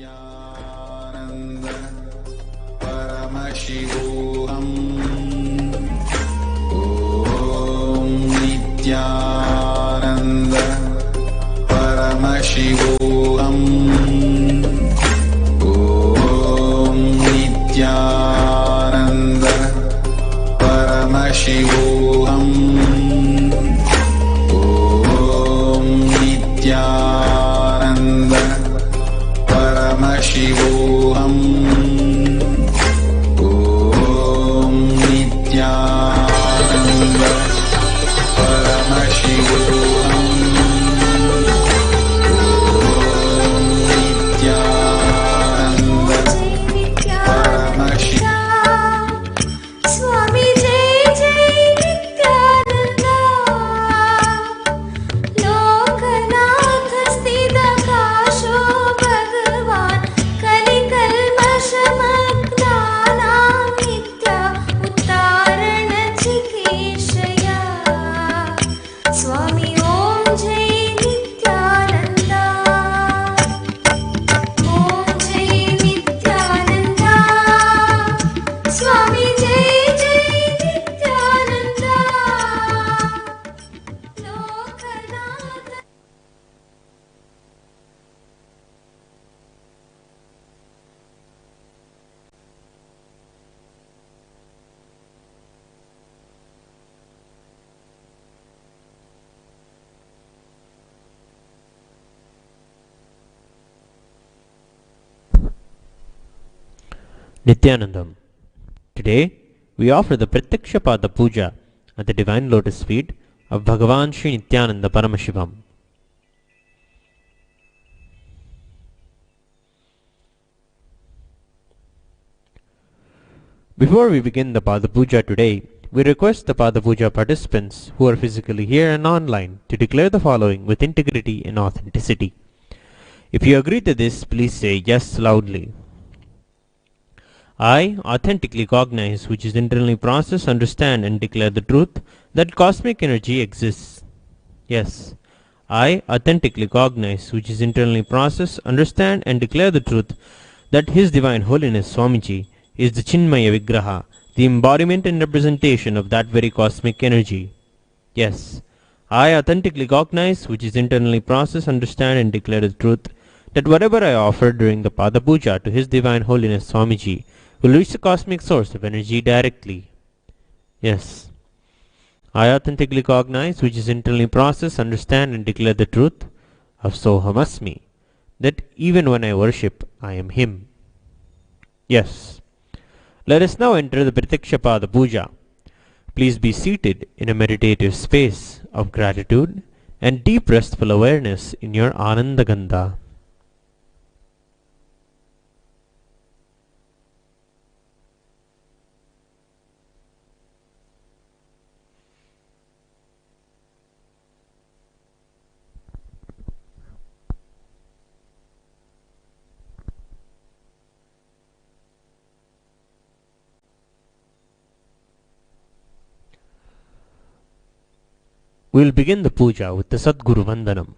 Nithyananda Paramashivoham Om Nithyananda Paramashivoham Om Nithyananda Paramashivoham Om Nithyananda Paramashivoham Om Nithyananda Paramashivoham Om Nithyananda Paramashivoham Swami Jai Jai Nithyananda Lokanath Sthita Kasho Bhagavan Kalikalmashamagna Nithya Uttarana Chikeshaya Swami Om Jai Nithyananda Om Jai Nithyananda Swami Jai Jai Nithyananda Lokanath Nithyanandam. Today, we offer the Pratyakshapada Puja at the Divine Lotus Feet of Bhagavan Sri Nithyananda Paramashivam. Before we begin the Pada Puja today, we request the Pada Puja participants who are physically here and online to declare the following with integrity and authenticity. If you agree to this, please say yes loudly. I authentically cognize, which is internally process, understand and declare the truth that cosmic energy exists. Yes. I authentically cognize, which is internally process, understand and declare the truth that His Divine Holiness Swamiji is the Chinmaya Vigraha, the embodiment and representation of that very cosmic energy. Yes. I authentically cognize, which is internally process, understand and declare the truth that whatever I offer during the Pada Puja to His Divine Holiness Swamiji will reach the cosmic source of energy directly. Yes. I authentically cognize, which is internally process, understand and declare the truth of Sohamasmi, that even when I worship, I am Him. Yes. Let us now enter the Pratyakshapada Puja. Please be seated in a meditative space of gratitude and deep restful awareness in your Anandagandha. We will begin the puja with the Sadguru Vandanam.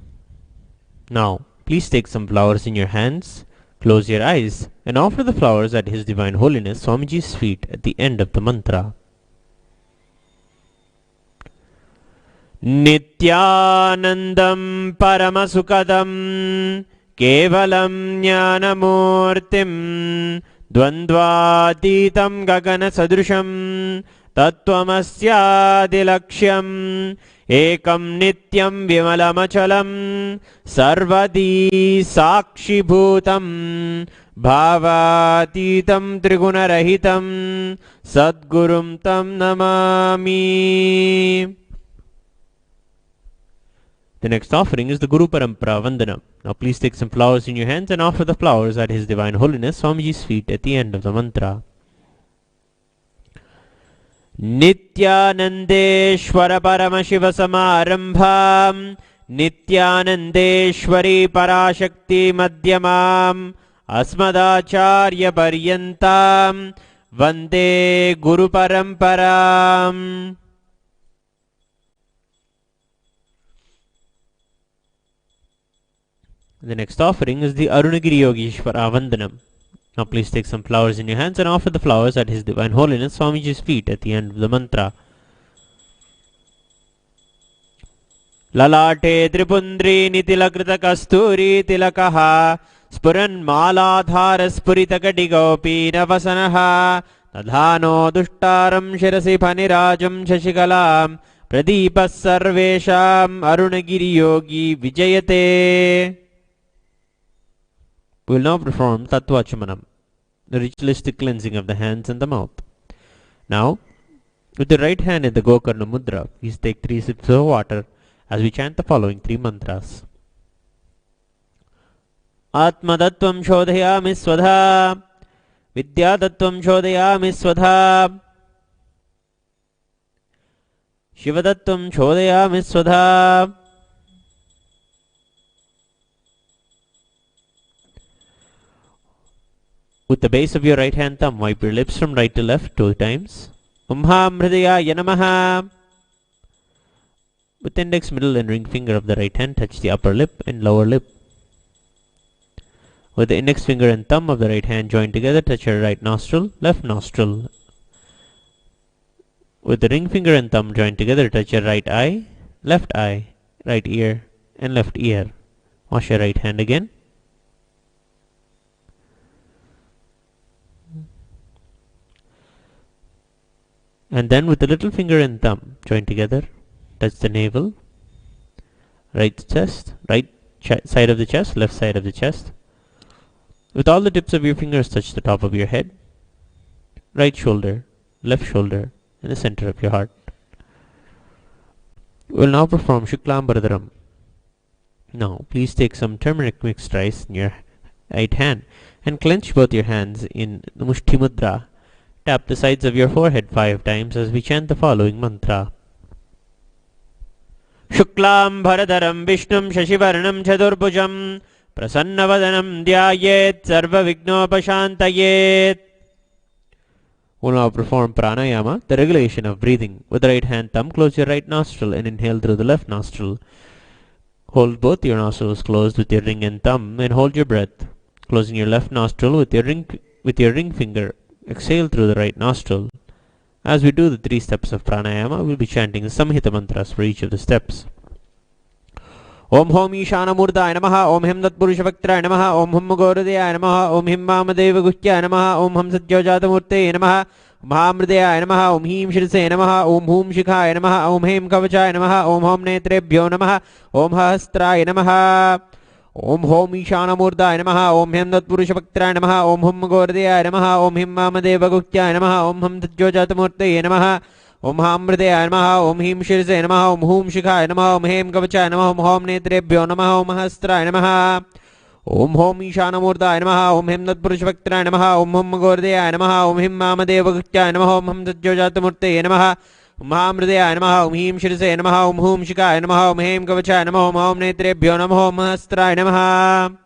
Now, please take some flowers in your hands, close your eyes, and offer the flowers at His Divine Holiness Swamiji's feet at the end of the mantra. Nithyanandam Paramasukadam Kevalam Jnanamurtim Dvandvatitam Gagana Sadrusham Tattvamasyaadilakshyam Ekam Nityam Vimalamachalam Sarvadi Sakshibhutam Bhavatitam Trigunarahitam Sadgurum Tam Namami. The next offering is the Guru Parampara Vandanam. Now please take some flowers in your hands and offer the flowers at His Divine Holiness Swamiji's feet at the end of the mantra. Nithyanandeshwara Paramashiva Samarambham Nithyanandeshwari Parashakti Madhyamam Asmadacharya Paryantam Vande Guru Paramparam. The next offering is the Arunagiri Yogeshwara Vandanam. Now please take some flowers in your hands and offer the flowers at His Divine Holiness Swamiji's feet at the end of the mantra. Lalate Tripundri Nitilakrita Kasturi Tilakaha Spuran Maladhara Spuritakadigopina Navasanaha Tadhano Dushtaram Shirasi Panirajam Shashikalam Pradipas Sarvesham Arunagiri Yogi Vijayate. We will now perform Tattvachamanam, the ritualistic cleansing of the hands and the mouth. Now, with the right hand in the Gokarna Mudra, please take 3 sips of water as we chant the following 3 mantras. Atmadattvam shodhayami swadha, Vidyadattvam shodhayami swadha, Shivadattvam shodhayami swadha. With the base of your right hand thumb, wipe your lips from right to left 2 times. Umham Hridayaya Namaha. With the index, middle and ring finger of the right hand, touch the upper lip and lower lip. With the index finger and thumb of the right hand joined together, touch your right nostril, left nostril. With the ring finger and thumb joined together, touch your right eye, right ear and left ear. Wash your right hand again. And then with the little finger and thumb joined together, touch the navel, right chest, side of the chest, left side of the chest. With all the tips of your fingers, touch the top of your head, right shoulder, left shoulder, and the center of your heart. We will now perform Shuklam Bharadaram. Now, please take some turmeric mixed rice in your right hand and clench both your hands in the Mushti Mudra. Tap the sides of your forehead 5 times as we chant the following mantra. Shuklam Bharadaram Vishnum Shashivarnam Chadurbhujam Prasannavadanam Dhyayet Sarva Vignopashantayet. We'll now perform Pranayama, the regulation of breathing. With the right hand thumb, close your right nostril and inhale through the left nostril. Hold both your nostrils closed with your ring and thumb and hold your breath. Closing your left nostril with your ring finger. Exhale through the right nostril. As we do the 3 steps of pranayama, we'll be chanting the samhita mantras for each of the steps. Om Hom Ishana Murdaya Namaha, Om Him Tat Purushavaktaya Namaha, Om Hum Goradaya Namaha, Om Him Vamadeva Guhyaya Namaha, Om Ham Satyojata Murtaya Namaha, Om Hamridaya Namaha, Om Him Shirse Namaha, Om Hum Shikhaya Namaha, Om Him Kavachaya Namaha, Om Hom Netrebhyo Namaha, Om Hastraya Namaha. Om Hom Ishana Murdaya Namaha, Om Him Tat Purushavaktaya Namaha, Om Hum Goradaya Namaha, Om Him Vamadeva Guhyaya Namaha, Om Ham Satyojata Murtaya Namaha, Om Hamridaya Namaha, Om Him Shirse Namaha, Om Hum Shikhaya Namaha, Om Him Kavachaya Namaha, Om Hom Netrebhyo Namaha, Om Hastraya Namaha. Om Hom Ishana Murdaya Namaha, Om Him Tat Purushavaktaya Namaha, Om Hum Goradaya Namaha, Om Him Vamadeva Guhyaya Namaha, Om Ham Satyojata Murtaya Namaha, Om Hamridaya Namaha, Om Him Shirse Namaha, Om Hum Shikhaya Namaha, Om Him Kavachaya Namaha, Om Hom Netrebhyo Namaha, Om Hastraya Namaha.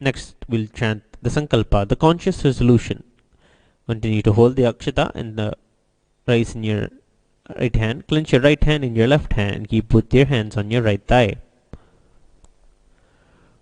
Next, we'll chant the Sankalpa, the conscious resolution. Continue to hold the Akshata and the rice in your right hand. Clench your right hand in your left hand and keep both your hands on your right thigh.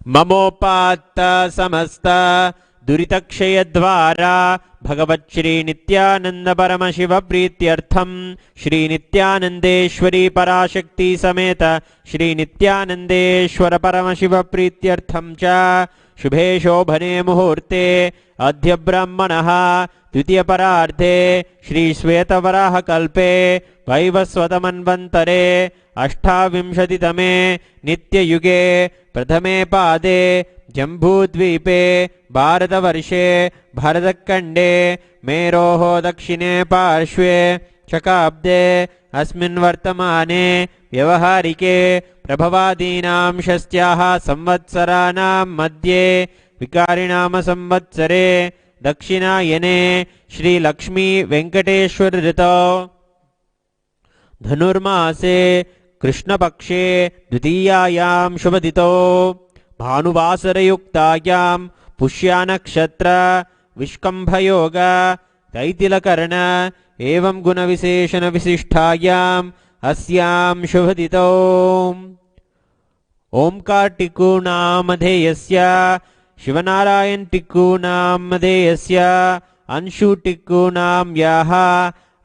Mamopata samasta Duritakshayadvara Bhagavat Shri Nithyananda Paramashiva Prityartham Shri Nithyanandeshwari Parashakti Sameta Shri Nithyanandeshwara Paramashiva Prityartham Cha Shubhe Shobhane Muhurte Adhya Brahmanaha Dvitiya Pararthe Shri Svetavaraha Kalpe Vaivasvatamanvantare Ashtavimshatitame Nitya Yuge Prathame Pade Jambudvipe Bharatavarshe Bharatakande Meroho Dakshine Parshve Chakabde Asmin Vartamane Vyavaharike Prabhavadinam Shastyaha Samvatsaranam Madhye Vikarinama Samvatsare Dakshinayane Shri Lakshmi Venkateshwar Rito Dhanurmase Krishna Pakshe Dvitiyayam Shubhadito Bhanuvasarayuktayam Pushyanaksatra Vishkambhayoga Taitilakarna Evam Gunavisheshana Visishtayam अस्यां शुभदितौ ओंकार टिक्कू नामधेयस्य शिवनारायण टिक्कू नामधेयस्य अंशु टिक्कू नाम याः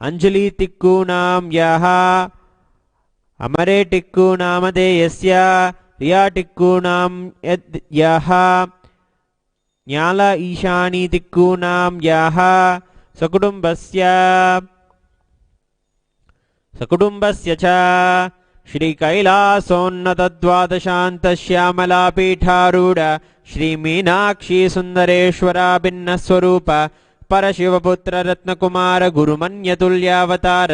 अंजलि टिक्कू नाम याः अमरे टिक्कू नामधेयस्य रिया टिक्कू नाम याः न्याल ईशानी टिक्कू नाम याः सकुटुम्बस्य च श्री कैलासोन्नत द्वादशान्त श्यामला पीठारूढ़ श्री मीनाक्षी सुंदरेश्वरा भिन्न स्वरूप परशिवपुत्र रत्नकुमार गुरुमन्यतुल्यावतार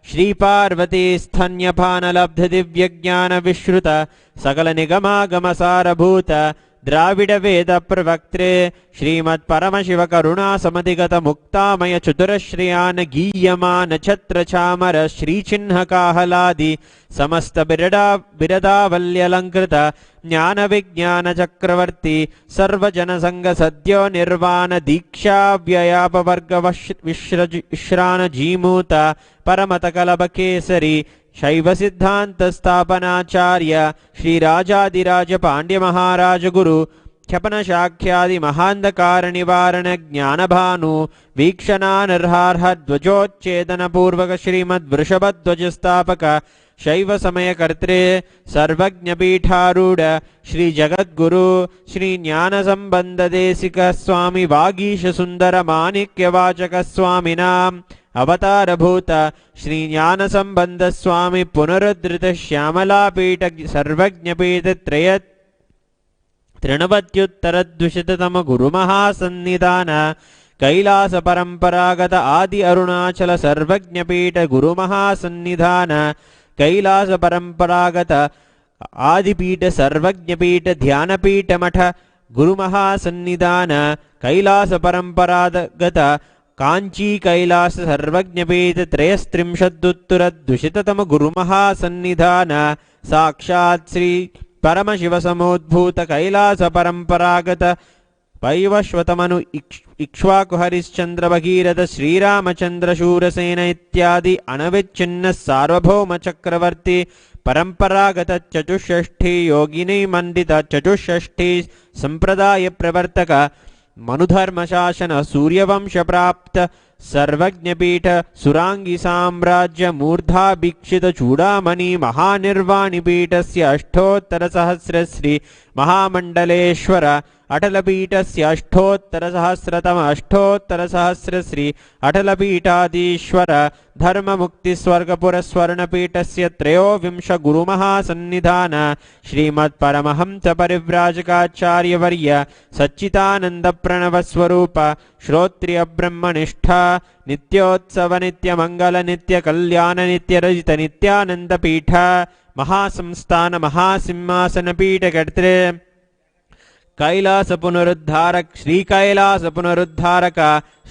श्री पार्वती स्तन्यपान लब्ध दिव्य ज्ञान विश्रुत सकल निगमागम सारभूत द्राविड वेद प्रवक्त्रे श्रीमत् परमशिव करुणा समधिगत मुक्तामय चतुरश्रियान गीयमान छत्र चामर श्री चिन्ह काहलादि समस्त बिरदावल्यलंकृत ज्ञान विज्ञान चक्रवर्ती सर्वजन संग सद्यो निर्वाण दीक्षा व्ययापवर्ग विश्रान जीमूत परमत कलभ केसरी शैव सिद्धांत स्थापनाचार्य श्री राजाधिराज पांड्य महाराज गुरु क्षपन शाख्यादि महांधकार निवारण ज्ञान भानु वीक्षणानर्हार्ह ध्वजोच्छेदन पूर्वक श्रीमद् वृषभध्वज स्थापक शैव समय कर्त्रे सर्वज्ञ पीठारूढ़ श्री जगद्गुरु श्री ज्ञान संबंध देशिक स्वामी वागीश सुंदर माणिक्य वाचक स्वामिनाम अवतारभूत श्री ज्ञान संबंध स्वामी पुनरुद्धृत श्यामला पीठ सर्वज्ञ पीठ त्रिनवत्युत्तरद्विशततम गुरुमहासन्निधान कैलास परंपरागत आदि अरुणाचल सर्वज्ञ पीठ गुरुमहासन्निधान कैलास परंपरागत आदिपीठ सर्वज्ञ पीठ ध्यानपीठ मठ गुरुमहासन्निधान कैलास परंपरागत कांची कैलास सर्वज्ञपीठ त्रयस्त्रिंशदुत्तरद्विशततम गुरुमहासन्निधान साक्षात् श्री परमशिव समोद्भूत कैलास परंपरागत वैवस्वतमनु इक्ष्वाकु हरिश्चंद्र भगीरथ श्रीरामचंद्र शूरसेन इत्यादि अनविच्छिन्न सार्वभौम चक्रवर्ती परंपरागत चतुष्षष्ठी योगिनी मंडित चतुष्षष्ठी संप्रदाय प्रवर्तक मनुधर्म शासन सूर्यवंश प्राप्त सर्वज्ञपीठ सुरांगी साम्राज्य मूर्धाभिक्षित चूड़ामणि महानिर्वाणि पीठस्य अष्टोत्तर सहस्र श्री महामंडलेश्वर अटलपीठस्य अष्टोत्तर सहस्र श्री अटलपीठाधीश्वर धर्म मुक्ति स्वर्गपुर स्वर्णपीठस्य त्रयोविंश गुरुमहासन्निधान श्रीमत् परमहंस परिव्राजकाचार्यवर्य सच्चिदानंद प्रणव स्वरूप श्रोत्रिय ब्रह्मनिष्ठा नित्योत्सव नित्य मंगल नित्य कल्याण नित्य रजित नित्यानंद पीठ महासंस्थान महासिंहासन पीठ कर्त्रे कैलास पुनरुद्धारक श्री कैलास पुनरुद्धारक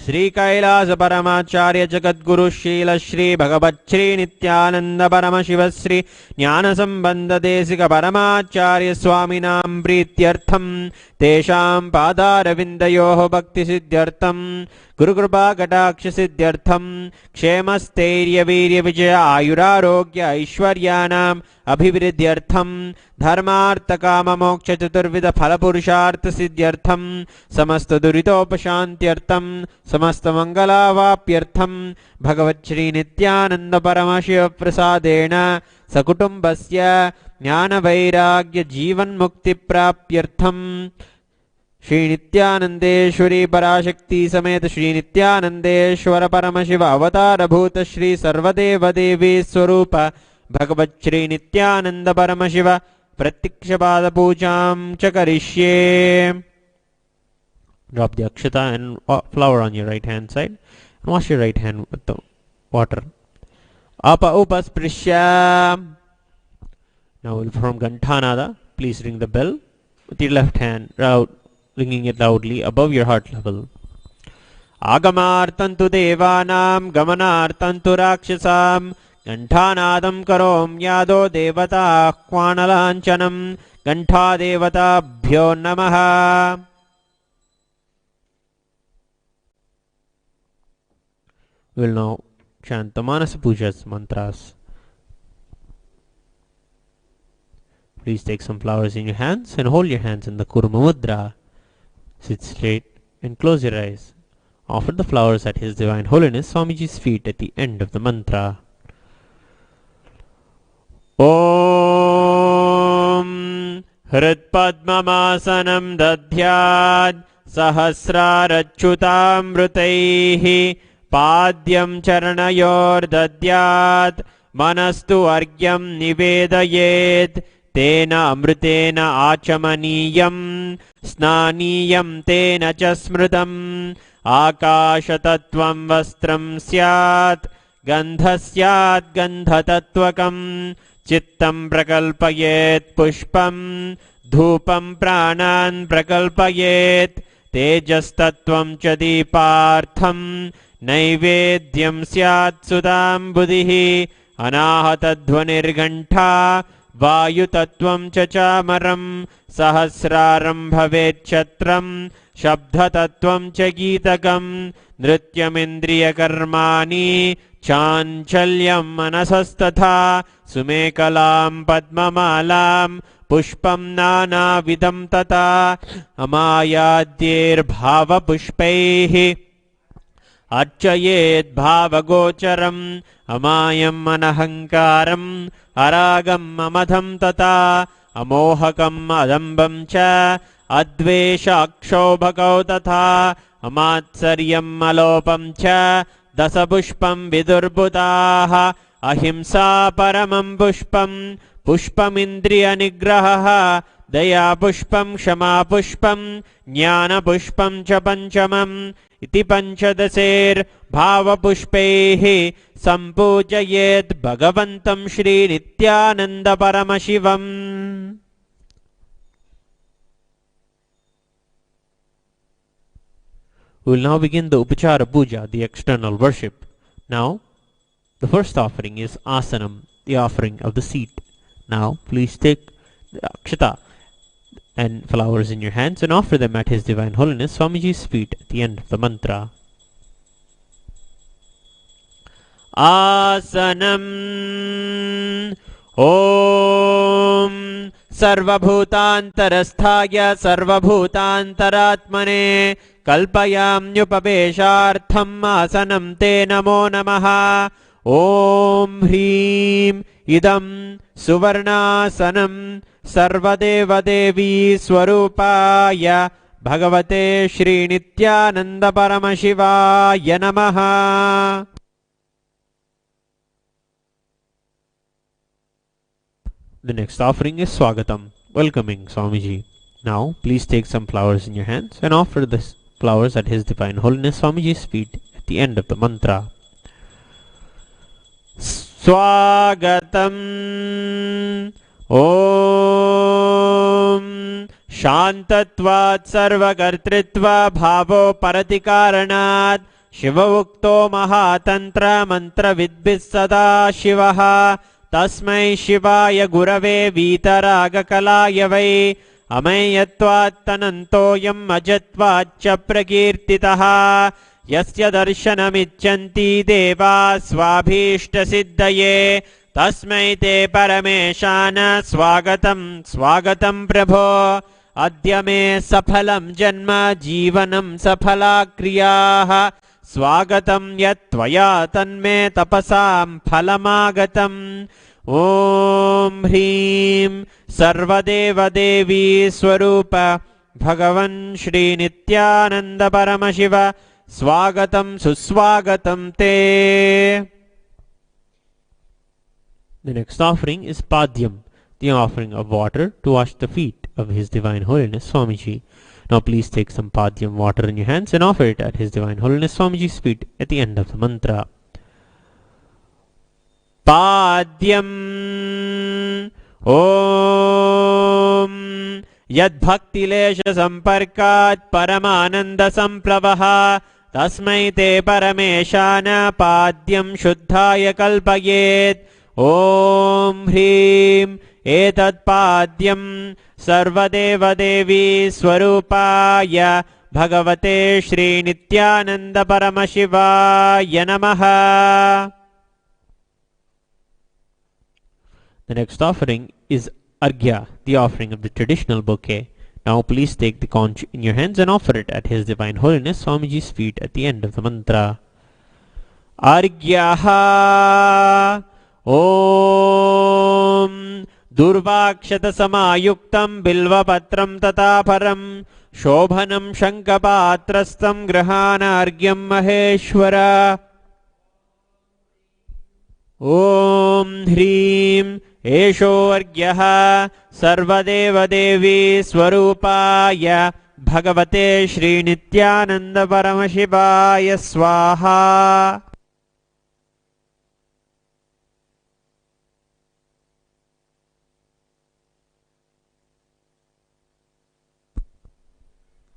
श्री कैलास परमाचार्य जगद्गुरु शील श्री भगवत् श्री नित्यानंद परमशिव श्री ज्ञान संबंध देशिक परमाचार्य स्वामिनां प्रीत्यर्थम तेषां पादारविन्दयोः भक्ति सिद्ध्यर्थम गुरुकृपा कटाक्ष सिद्ध्यर्थम क्षेमस्थैर्य वीर्य विजय आयुरारोग्य ऐश्वर्याणाम् अभिवृद्ध्यर्थम धर्मार्थ काम मोक्ष चतुर्विध फल पुरुषार्थ सिद्ध्यर्थम समस्त दुरितोपशान्त्यर्थम समस्त मंगलावाप्यर्थम भगवत् श्री नित्यानंद परमशिव प्रसादेन सकुटुम्बस्य ज्ञान वैराग्य जीवन मुक्ति प्राप्त्यर्थम श्री नित्यानंदेश्वरी पराशक्ति समेत श्री नित्यानंदेश्वर परमशिव अवतार भूत श्री सर्वदेव देवी स्वरूप भगवत् श्री नित्यानंद परमशिव प्रत्यक्षपाद पूजां च करिष्ये. Drop the akshata and flower on your right hand side and wash your right hand with the water. Apa upasprisya. Now we'll perform Ganthanada. Please ring the bell with your left hand, ringing it loudly above your heart level. Agamartantu devanam gamanartantu rakshasam Ganthanadam karom yado devata kvanalanchanam Gantha devata bhyo namaha. We will now chant the Manasa Puja's mantras. please take some flowers in your hands and hold your hands in the Kurma Mudra. Sit straight and close your eyes. Offer the flowers at His Divine Holiness Swamiji's feet at the end of the mantra. Om Hritpadmamasanam Dadhyad Sahasrarachyutamrutaihi Padyam Charanayor Dadyat Manastu Argyam Nivedayet Tena Amrutena Achamaniyam Snaniyam Tena Chasmrutam Akashatattvam Vastram Syat Gandhasyat Gandhatatvakam Chittam Prakalpayet Pushpam Dhupam Pranan Prakalpayet Tejastattvam Chadipartham Naivedyam Syat Sudam Buddhihi Anahatadhvanirgantha Vayutattvam Chachamaram Sahasraram Bhavet Chatram Shabdhatattvam Chagitakam Nrityamindriya Karmani Chanchalyam Manasastatha Sumekalam Padmamalam Pushpam Nana Vidam Tata Amayadyir Bhava Pushpaihi Archayet Bhavagocharam Amayam Manahankaram Aragam Amadham Tata Amohakam Adambam Cha Advesha Akshobhakau Tata Amatsaryam Malopam Cha Dasapushpam Vidurbutaha Ahimsa Paramam Pushpam Pushpamindriya Nigraha Daya Pushpam Shama Pushpam Jnana Pushpam Cha Panchamam Iti Panchadaser Bhava Pushpehi Sampujayet Bhagavantam Shri Nithyananda Paramashivam. We will now begin the Upachara Puja, the external worship. Now, the first offering is Asanam, the offering of the seat. Now, please take the Akshata and flowers in your hands and offer them at His Divine Holiness Swamiji's feet at the end of the mantra. Asanam Om Sarvabhutantarasthaya Sarvabhutantaratmane Kalpayamnyupaveshartham Asanam Te Namo Namaha. Om Hrim Idam Suvarnasanam Sarvadeva Devi Swarupaya Bhagavate Shri Nithyananda Paramashivaya Namaha. The next offering is Swagatam, welcoming Swamiji. Now, please take some flowers in your hands and offer the flowers at His Divine Holiness Swamiji's feet at the end of the mantra. Swagatam Om Shantatvat Sarvakartritva Bhavo Paratikaranat Shivavukto Mahatantra Mantra Vidbis Sada Shivaha Tasmai Shivaya Gurave Vitaraga Kalaya Vai Amayatvat Tanantoyam Ajatvat Chaprakirtitaha Yasya Darshanamichanti Deva Swabhishta Siddhaye Tasmai Te Parameshana Swagatam Swagatam Prabho Adya Me Saphalam Janma Jivanam Saphala Kriyaha Swagatam Yatvaya Tanme Tapasam Phalamagatam. Om Hrim Sarvadeva Devi Swarupa Bhagavan Shri Nithyananda Paramashiva Swagatam Suswagatam Te. The next offering is Padyam, the offering of water to wash the feet of His Divine Holiness Swamiji. Now please take some Padyam water in your hands and offer it at His Divine Holiness Swamiji's feet at the end of the mantra. Padyam Om Yad Bhakti Lesha Samparkat Paramananda Samplavaha Tasmai Te Parameshana Padyam Shuddhaya Kalpayet. Om Hrim Etat Padyam Sarvadeva Devi Swarupaya Bhagavate Shri Nithyananda Paramashivaya Namaha. The next offering is Arghya, the offering of the traditional bouquet. Now please take the conch in your hands and offer it at His Divine Holiness Swamiji's feet at the end of the mantra. Arghyaha Om Durvakshatasamayuktam Bilvapatram Tataparam Shobhanam Shankapatrastam Grahana Argyam Maheshwara. Om Hrim Esho Argyaha Sarvadevadevi Swarupaya Bhagavate Shri Nithyananda Paramashivaya Swaha.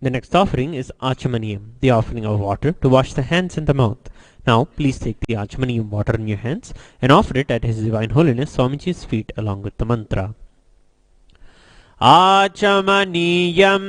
The next offering is Achamaniyam, the offering of water to wash the hands and the mouth. Now, please take the Achamaniyam water in your hands and offer it at His Divine Holiness Swamiji's feet along with the mantra. Achamaniyam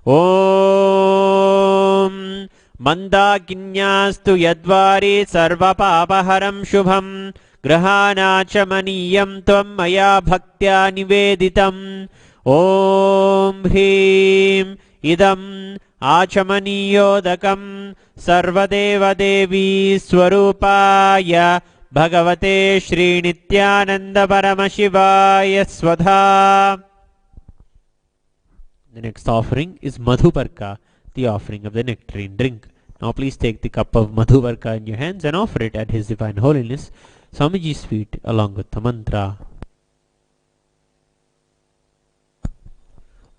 Om Mandakinyastu Yadvari Sarvapapaharam Shubham Grahanachamaniyam Tvam Maya Bhaktya Niveditam. Om Hrim Idam Achamaniyodakam Sarvadeva Devi Swarupaya Bhagavate Shri Nithyananda Paramashivaya Swadha. The next offering is Madhuparka, the offering of the nectarine drink. Now please take the cup of Madhuparka in your hands and offer it at His Divine Holiness Swamiji's feet along with the mantra.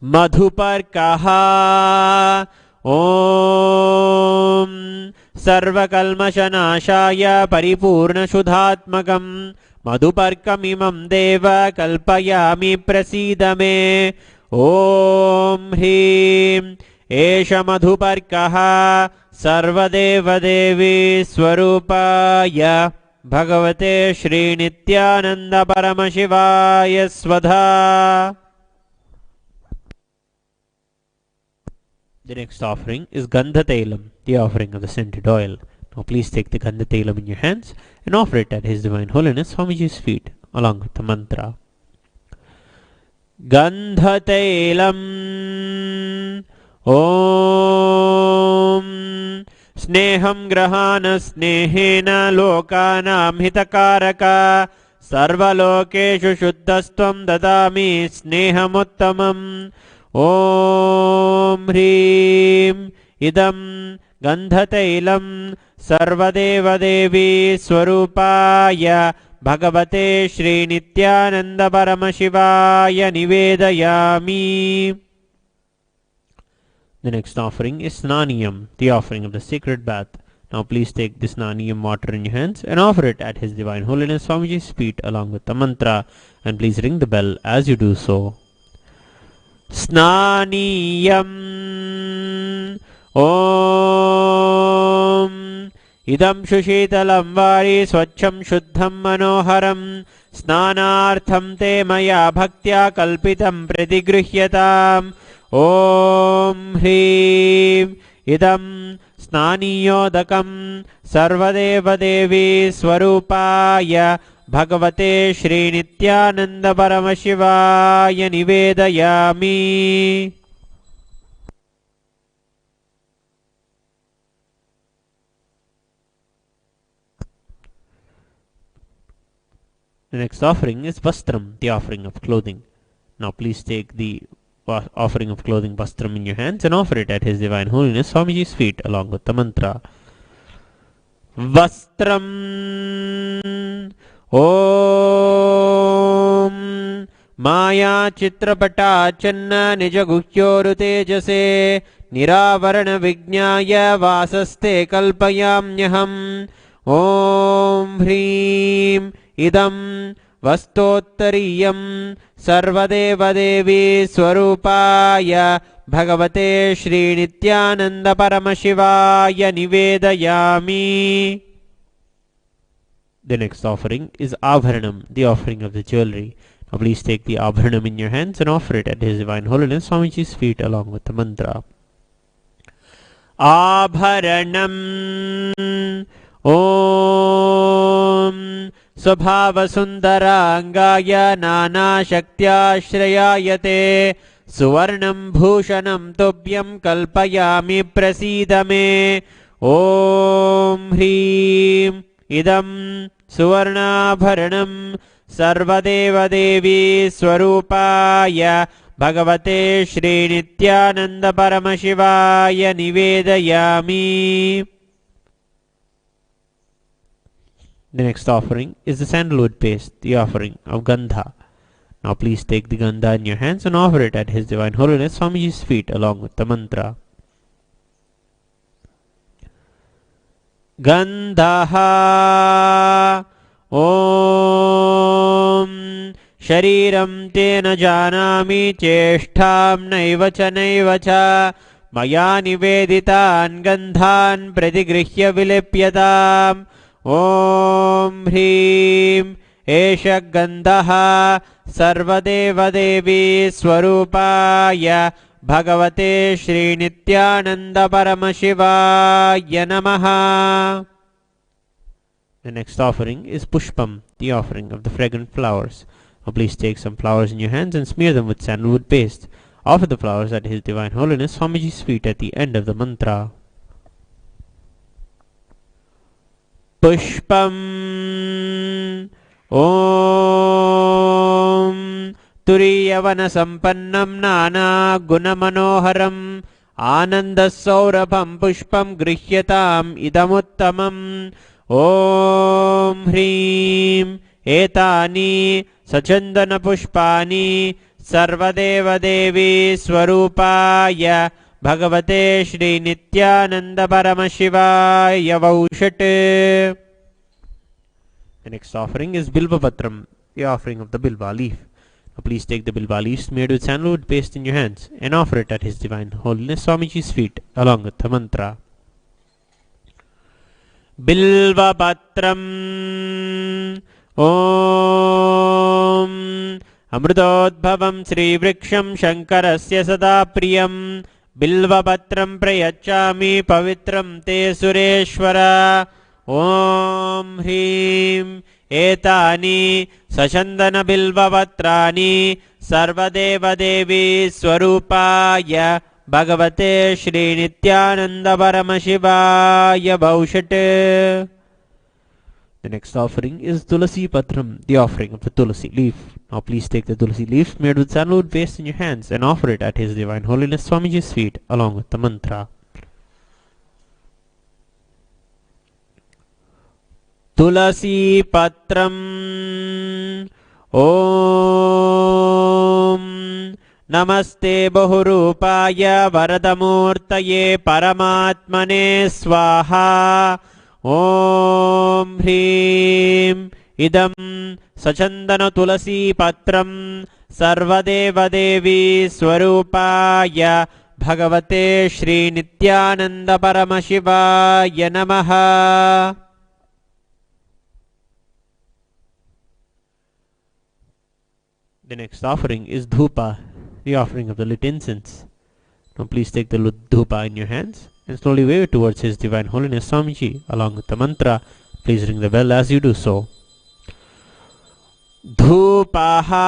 Madhuparkaha Om Sarvakalmashanashaya Paripurna Shudhatmakam Madhuparkamimam Deva Kalpayami Prasidame. Om Hrim Esha Madhuparkaha Sarvadeva Devi Swarupaya Bhagavate Shri Nithyananda Paramashivaya Swadha. The next offering is Gandhatailam, the offering of the scented oil. Now please take the Gandhatailam in your hands and offer it at His Divine Holiness Swamiji's feet along with the mantra. Gandhatailam Om Sneham Grahana Snehena Lokanam Hitakaraka Sarvalokeshu Shuddhastvam Dadami Snehamuttamam. Om Hrim Idam Gandhatailam Sarvadeva Devi Swarupaya Bhagavate Shri Nithyananda Paramashivaya Nivedayami. The next offering is Snaniyam, the offering of the sacred bath. Now please take this Snaniyam water in your hands and offer it at His Divine Holiness Swamiji's feet along with the mantra, and please ring the bell as you do so. Snaniyam Om Idam Shushitalam Vari Swacham Shuddham Manoharam Snanartham Te Maya Bhaktya Kalpitam Pratigruhyatam. Om Hrim Idam Snaniyodakam Sarvadeva Devi Swarupaya Bhagavate Shri Nithyananda Paramashivaya Nivedayami. The next offering is Vastram, the offering of clothing. Now please take the offering of clothing Vastram in your hands and offer it at His Divine Holiness Swamiji's feet along with the mantra. Vastram Om Maya Chitrapata Channa Nijaguhyoru Tejase Niravarana Vijnaya Vasaste Kalpayamyaham. Om Hrim Idam Vastottariyam Sarvadeva Devi Swarupaya Bhagavate Shri Nithyananda Paramashivaya Nivedayami. The next offering is Abharanam, the offering of the jewelry. Now please take the Abharanam in your hands and offer it at His Divine Holiness Swamiji's feet along with the mantra. Abharanam Om स्वभावसुन्दराङ्गाय नानाशक्त्याश्रयायते सुवर्णं भूषणं तुभ्यं कल्पयामि प्रसीद मे ॐ ह्रीं इदं सुवर्णाभरणं सर्वदेवदेवी स्वरूपाय भगवते श्रीनित्यानन्द परमशिवाय निवेदयामि. The next offering is the sandalwood paste, the offering of Gandha. Now please take the Gandha in your hands and offer it at His Divine Holiness Swamiji's feet along with the mantra. Gandha Om Shariram Tena Janami Cheshtham Naiva Cha Maya Niveditan Gandhan Pratigrihya Vilipyatam Om Hrim Esha Gandha Sarvadevadevi Swarupaya Bhagavate Shri Nithyananda Paramashivaya Namaha. The next offering is Pushpam, the offering of the fragrant flowers. Now please take some flowers in your hands and smear them with sandalwood paste. Offer the flowers at His Divine Holiness Swamiji's feet at the end of the mantra. Pushpam Om Turiyavana Sampannam Nana Gunamanoharam Anandasaurabham Pushpam Grihyatam Idamuttamam Om Hrim Etani Sachandana Pushpani Sarvadeva Devi Swarupaya Bhagavate Shri Nithyananda Paramashivaya Vaushat. The next offering is Bilva Patram, the offering of the Bilva leaf. Now please take the Bilva leaves smeared with sandalwood paste in your hands and offer it at His Divine Holiness Swamiji's feet along with the mantra. Bilva Patram Om Amrutodbhavam Sri Vriksham Shankarasya Sada Priyam Bilva Patram Prayachami Pavitram Te Sureshwara Om Hrim Etani Sachandana Bilva Patrani Sarvadeva Devi Swarupaya Bhagavate Shri Nithyananda Paramashivaya Vaushat. The next offering is Tulasi Patram, the offering of the Tulasi leaf. Now please take the Tulasi leaf made with sandalwood paste in your hands and offer it at His Divine Holiness Swamiji's feet along with the mantra. Tulasi Patram Om Namaste Bahurupaya Varadamurtaye Paramatmane Swaha Om Hrim Idam Sachandana Tulasi Patram Sarvadeva Devi Swarupaya Bhagavate Shri Nithyananda Paramashivaya Namaha. The next offering is Dhupa, the offering of the lit incense. Now please take the Dhupa in your hands and slowly wave it towards His Divine Holiness Swamiji along with the mantra. Please ring the bell as you do so. Dhupaha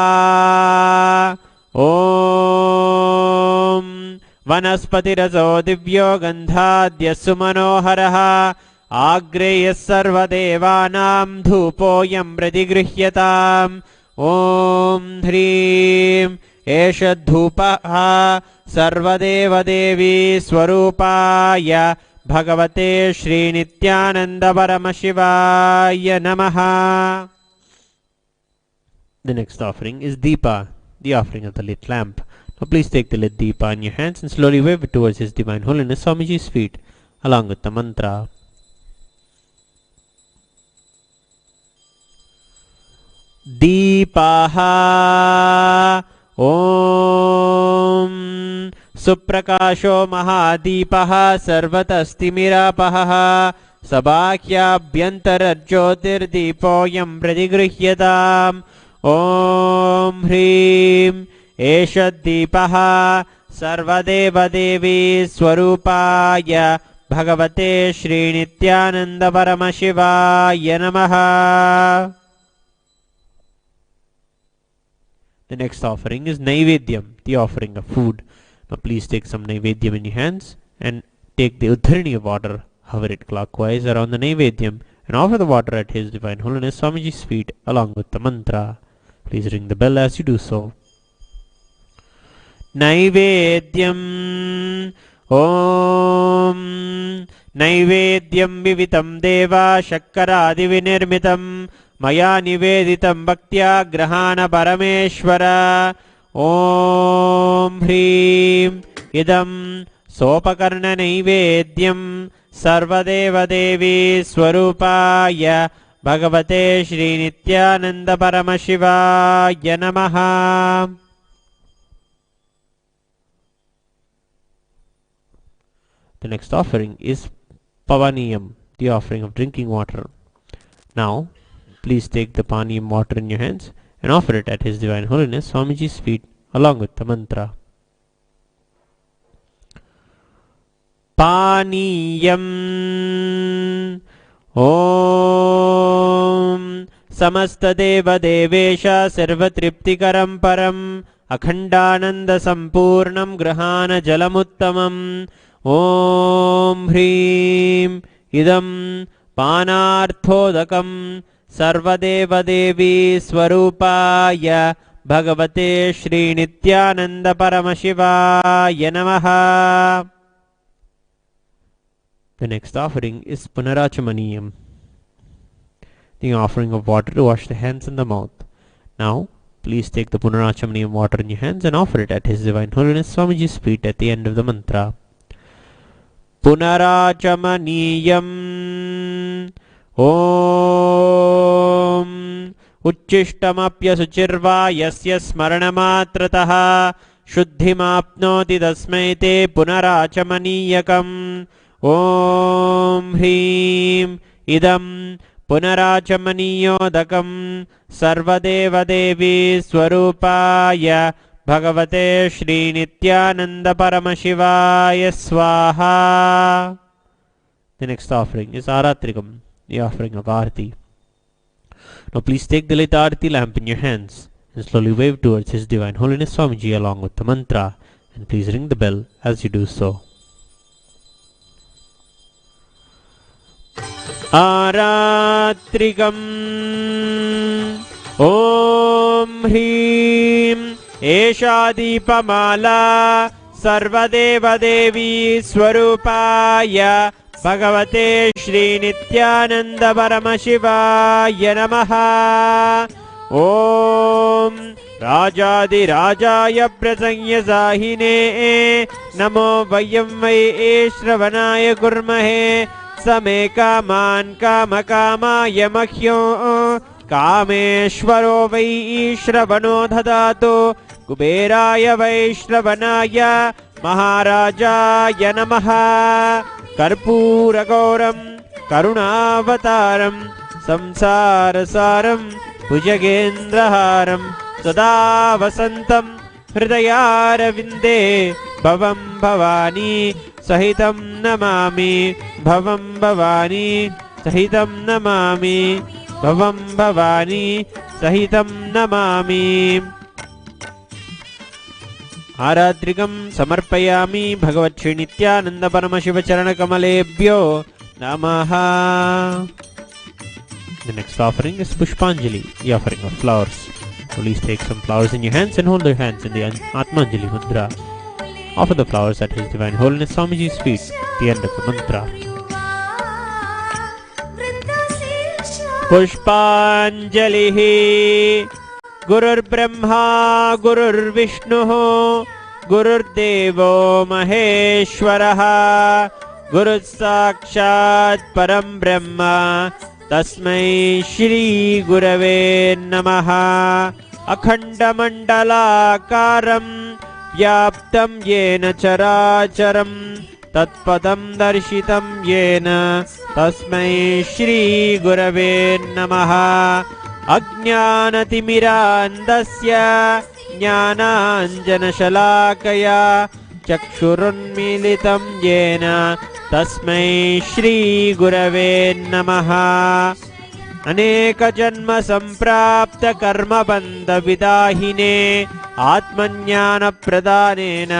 Om Vanaspatiraso Divyo Gandhadyassu Manoharaha Agreyas Sarvadevanam Dhupoyam Pratigrihyatam Om Hrim Esha Dhupaha Sarvadeva Devi Swarupaya Bhagavate Shri Nithyananda Paramashivaya Namaha. The next offering is Deepa, the offering of the lit lamp. Now please take the lit Deepa in your hands and slowly wave it towards His Divine Holiness Swamiji's feet along with the mantra. Deepaha Om Suprakasho Mahadipaha Sarvatastimiراpaha Sabhakyabhyantarajyotirdipoyam Pratigrihyatam Om Hrim Esha-Deepaha Sarvadeva Devi Swarupaya Bhagavate Shri Nithyananda Paramashivaya Namaha. The next offering is Naivedyam, the offering of food. Now please take some Naivedyam in your hands and take the Uddharani of water, hover it clockwise around the Naivedyam and offer the water at His Divine Holiness Swamiji's feet along with the mantra. Please ring the bell as you do so. Naivedyam Om Naivedyam Vivitam Deva Shakkaradi Vinirmitam Maya Niveditam Bhaktya Grahana Parameshwara Om Hrim Idam Sopakarna Naivedyam Sarvadeva Devi Swarupaya Bhagavate Shri Nithyananda Paramashivaya Namaha. The next offering is Pavaniyam, the offering of drinking water. Now, please take the Paniyam water in your hands and offer it at His Divine Holiness Swamiji's feet along with the mantra. Paniyam Om Samasta Deva Devesha Sarvatriptikaram Param Akhandananda Sampurnam Grahana Jalamuttamam Om Hrim Idam Panarthodakam Sarvadeva Devi Swarupaya Bhagavate Shri Nithyananda Paramashivaya Namaha. The next offering is Punarachamaniyam, the offering of water to wash the hands and the mouth. Now, please take the Punarachamaniyam water in your hands and offer it at His Divine Holiness Swamiji's feet at the end of the mantra. Punarachamaniyam Om Uchishtamapya Suchirva Yasya Smaranamatrataha Shuddhimapnoti Tasmai Te Punarachamaniyakam Om Hrim Idam Punarachamaniyodakam Sarvadeva Devi Swarupaya Bhagavate Shri Nithyananda Paramashivaya Swaha. The next offering is Aratrikam, the offering of Arati. Now please take the lit Arati lamp in your hands and slowly wave towards His Divine Holiness Swamiji along with the mantra, and please ring the bell as you do so. Aratrikam Om Hrim Esha Deepamala Sarvadeva Devi Swarupaya Bhagavate Shri Nithyananda Paramashivaya Namaha. Om Rajadi Rajaya Prasanya Sahine Namo Vayam Vai Shravanaya Kurmahe Same Kaman Kama Kama Yamahyo Kameshwaro Vai Shravano Dhadato Kuberaya Vai Shravanaya Maharajaya Namaha. Karpuragoram Karunavataram Samsarasaram Bhujagendraharam Sada Vasantam Hridayaravindehe Bhavam Bhavani Sahitam Namami Bhavam Bhavani Sahitam Namami Bhavam Bhavani Sahitam Namami. Aratrikam Samarpayami Bhagavat Shri Nithyananda Paramashiva Charana Kamalebhyo Namaha. The next offering is Pushpanjali, the offering of flowers. Please take some flowers in your hands and hold their hands in the Atmanjali Mudra. Offer the flowers at His Divine Holiness Swamiji's feet at the end of the mantra. Pushpanjalihi Gurur Brahma Gurur Vishnu Gurur Devo Maheshwaraha Gurur Sakshat Param Brahma Tasmai Shri Gurave Namaha. Akhanda Mandalakaram Vyaptam Yena Characharam Tatpadam Darshitam Yena Tasmai Shri Gurave Namaha. Ajnanatimirandasya Jnananjanashalakaya Chakshurunmilitam Yena Tasmai Shri Gurave Namaha. अनेक जन्म संप्राप्त कर्म बंध विदाहिने आत्मज्ञान प्रदानेन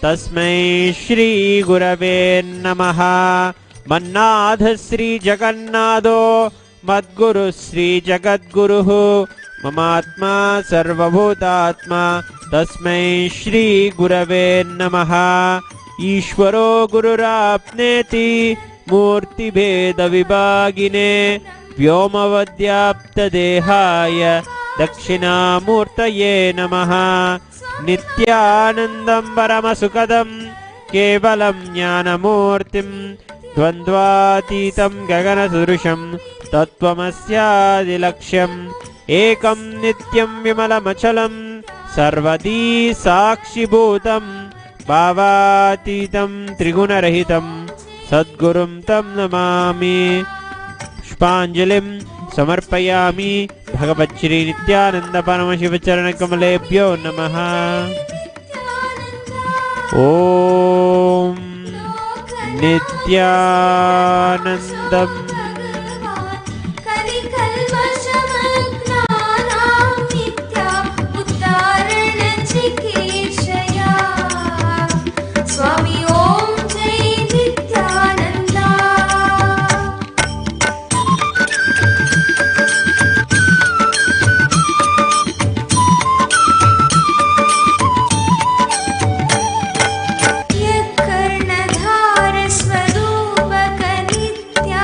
तस्मै श्री गुरवे नमः। मन्नाथ श्री जगन्नाथो मद्गुरु श्री जगद्गुरुः ममात्मा सर्वभूतात्मा तस्मै श्री गुरवे नमः। ईश्वरो गुरुराप्नेति मूर्तिभेद विभागिने व्योमवद्व्याप्तदेहाय दक्षिणामूर्तये नमः। नित्यानन्दं परमसुखदं केवलं ज्ञानमूर्तिं द्वन्द्वातीतं गगनसदृशं तत्त्वमस्यादिलक्ष्यम् एकं नित्यं विमलमचलं सर्वदी साक्षिभूतं भावातीतं त्रिगुणरहितं सद्गुरुं तं नमामि। पुष्पाञ्जलिं समर्पयामि भगवच्छ्री नित्यानंद परमशिव चरण कमलेभ्यो नमः। ओम नित्यानन्दम् स्वामी ओम जय नित्यानंदा। यत्कर्णधार स्वरूपक नित्या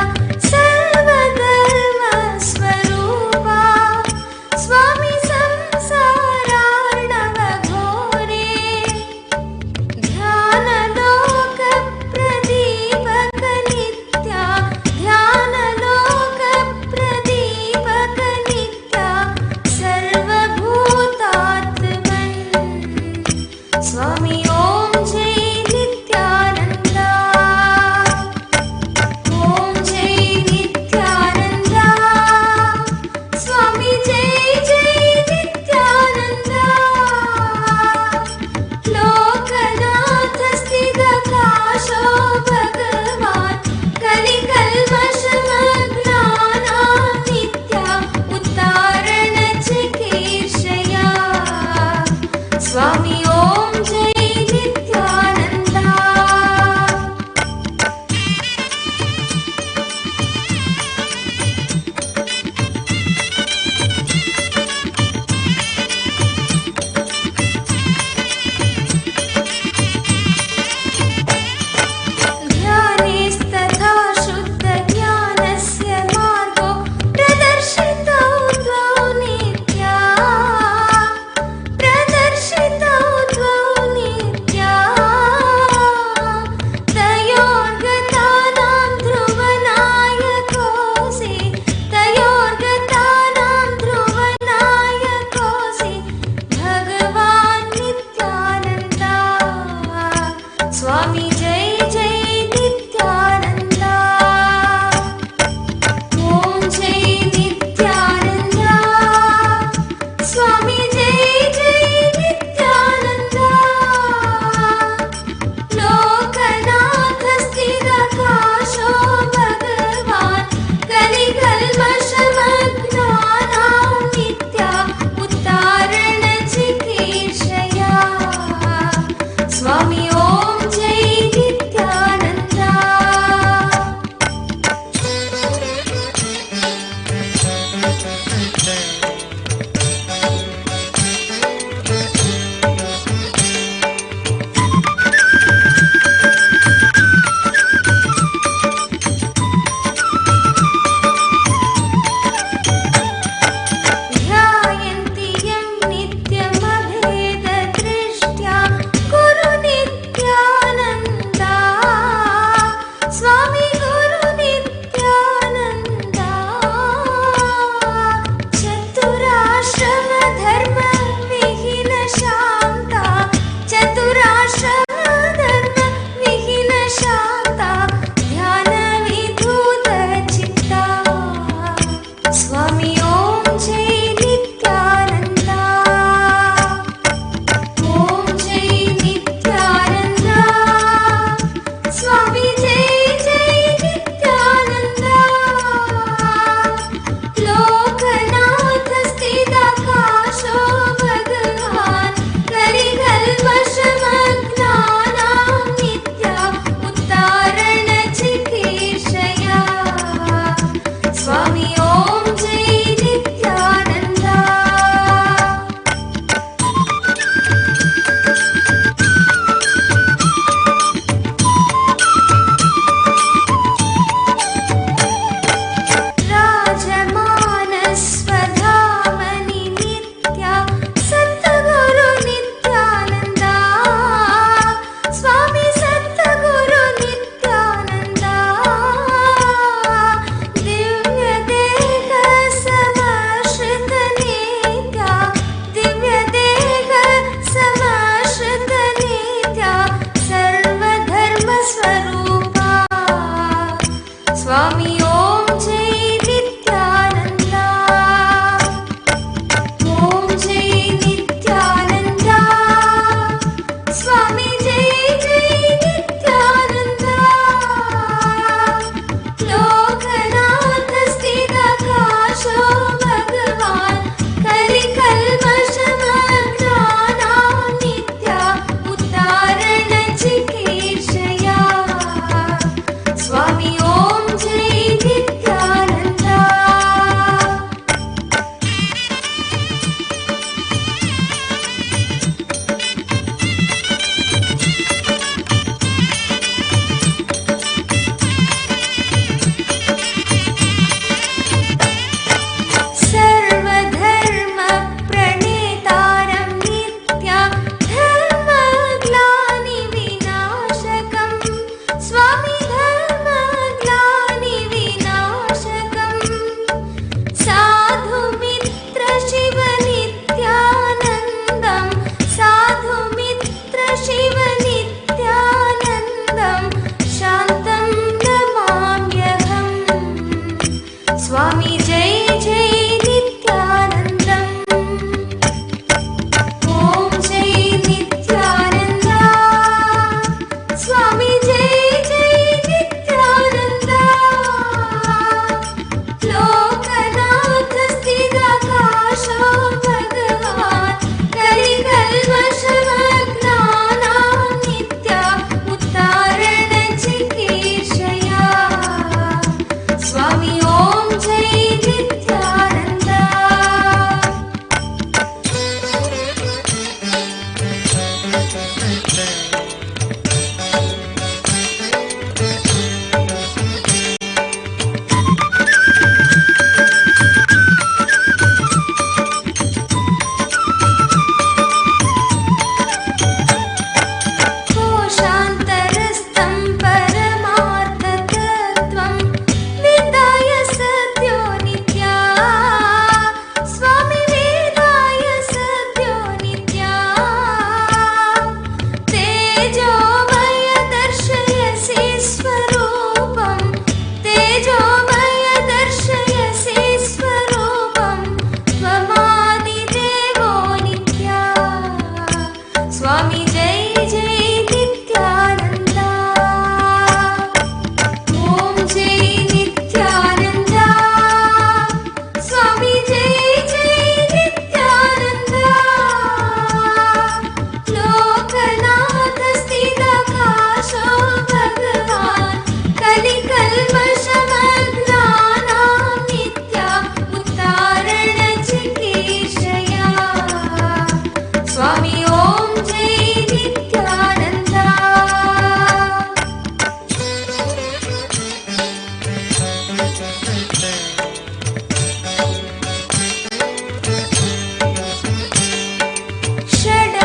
स्वामी ॐ जय नित्यानन्दा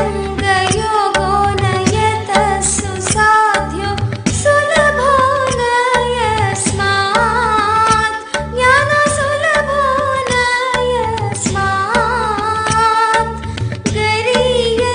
षडङ्गयोगो नयतः सुसाध्यो सुलभो न यस्मात् ज्ञानसुलभो न यस्मात् गरीयसी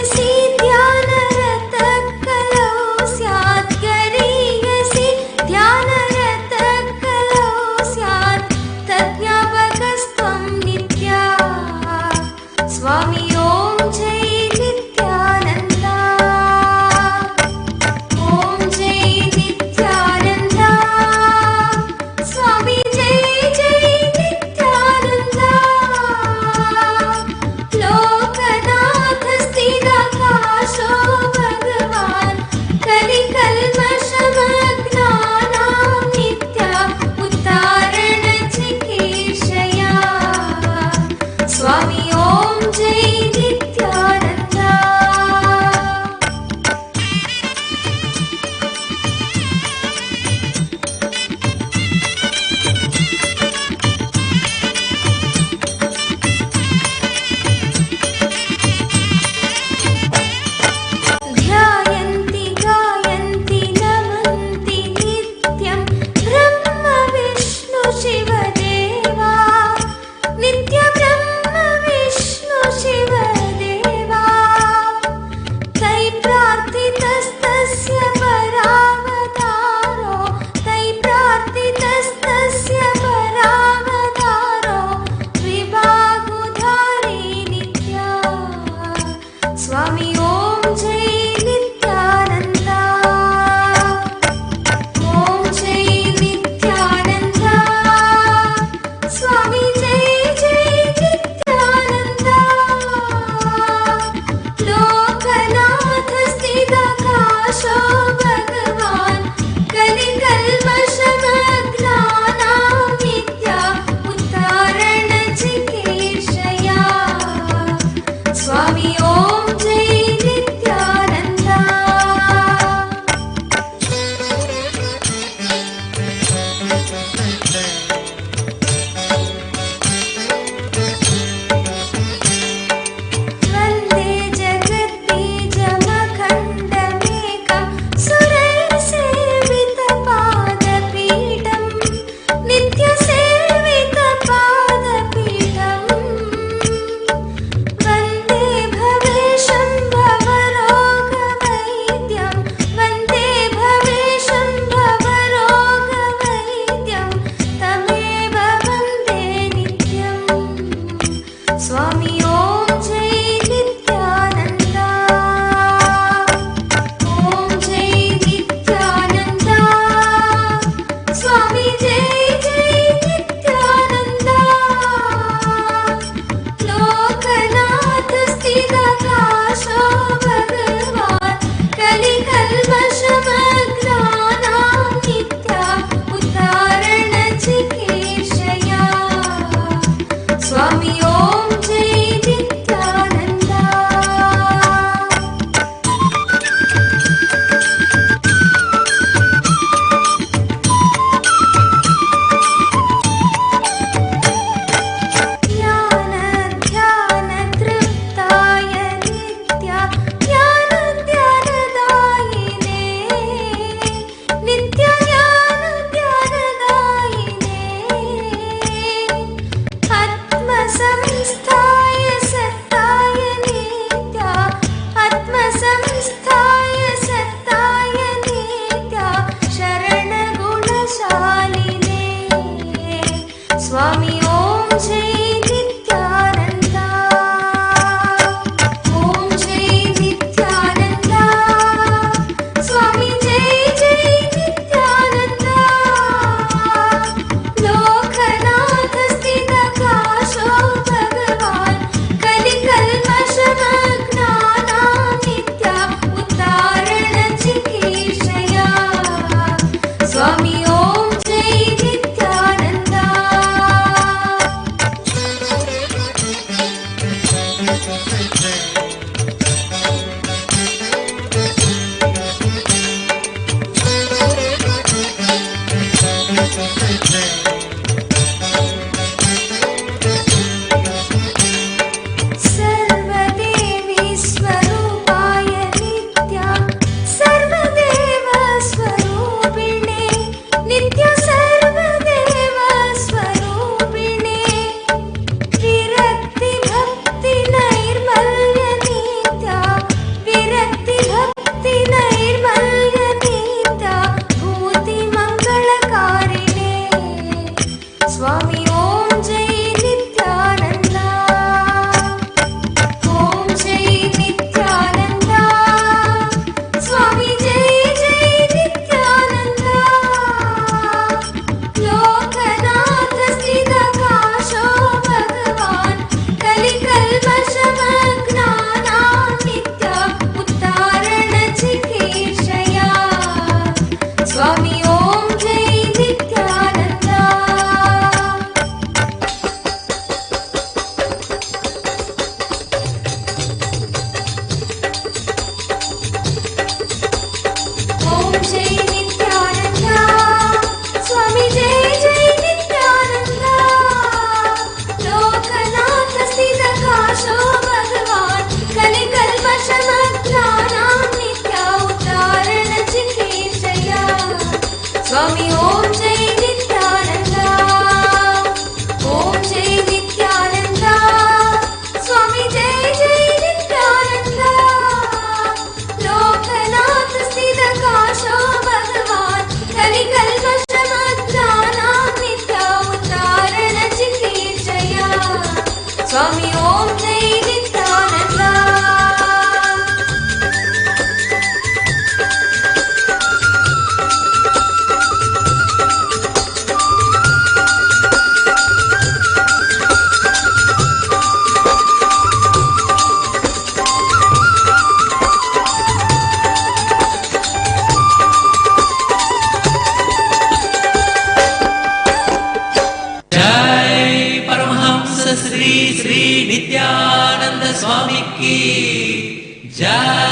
Jai.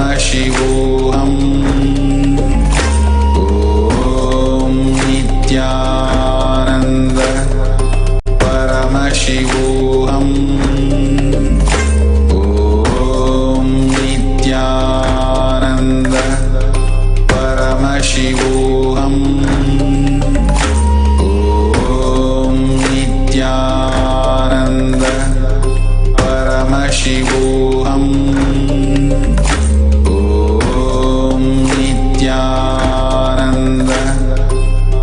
Paramashivoham. Om Nithyananda. Paramashivoham. Om Nithyananda. Paramashivoham. Om Nithyananda. Paramashivoham. Om Nithyananda.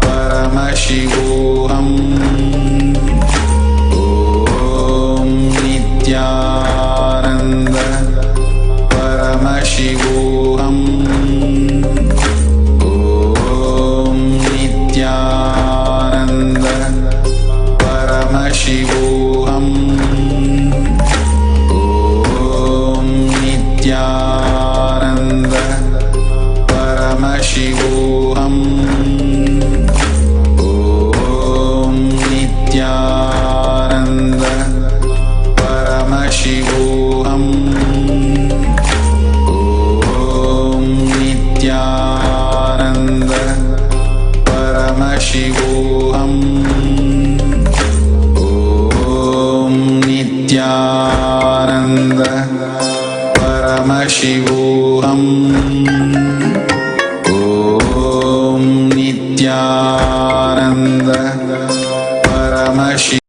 Paramashivoham. Om Nithyananda. Paramashivoham. Om Nithyananda. Paramashivoham. Om Nithyananda. Paramashivoham. Om Nithyananda. Paramashivoham. Om Nithyananda. Paramashivoham. Om Nithyananda. Paramashivoham. Om Nithyananda. Paramashivoham.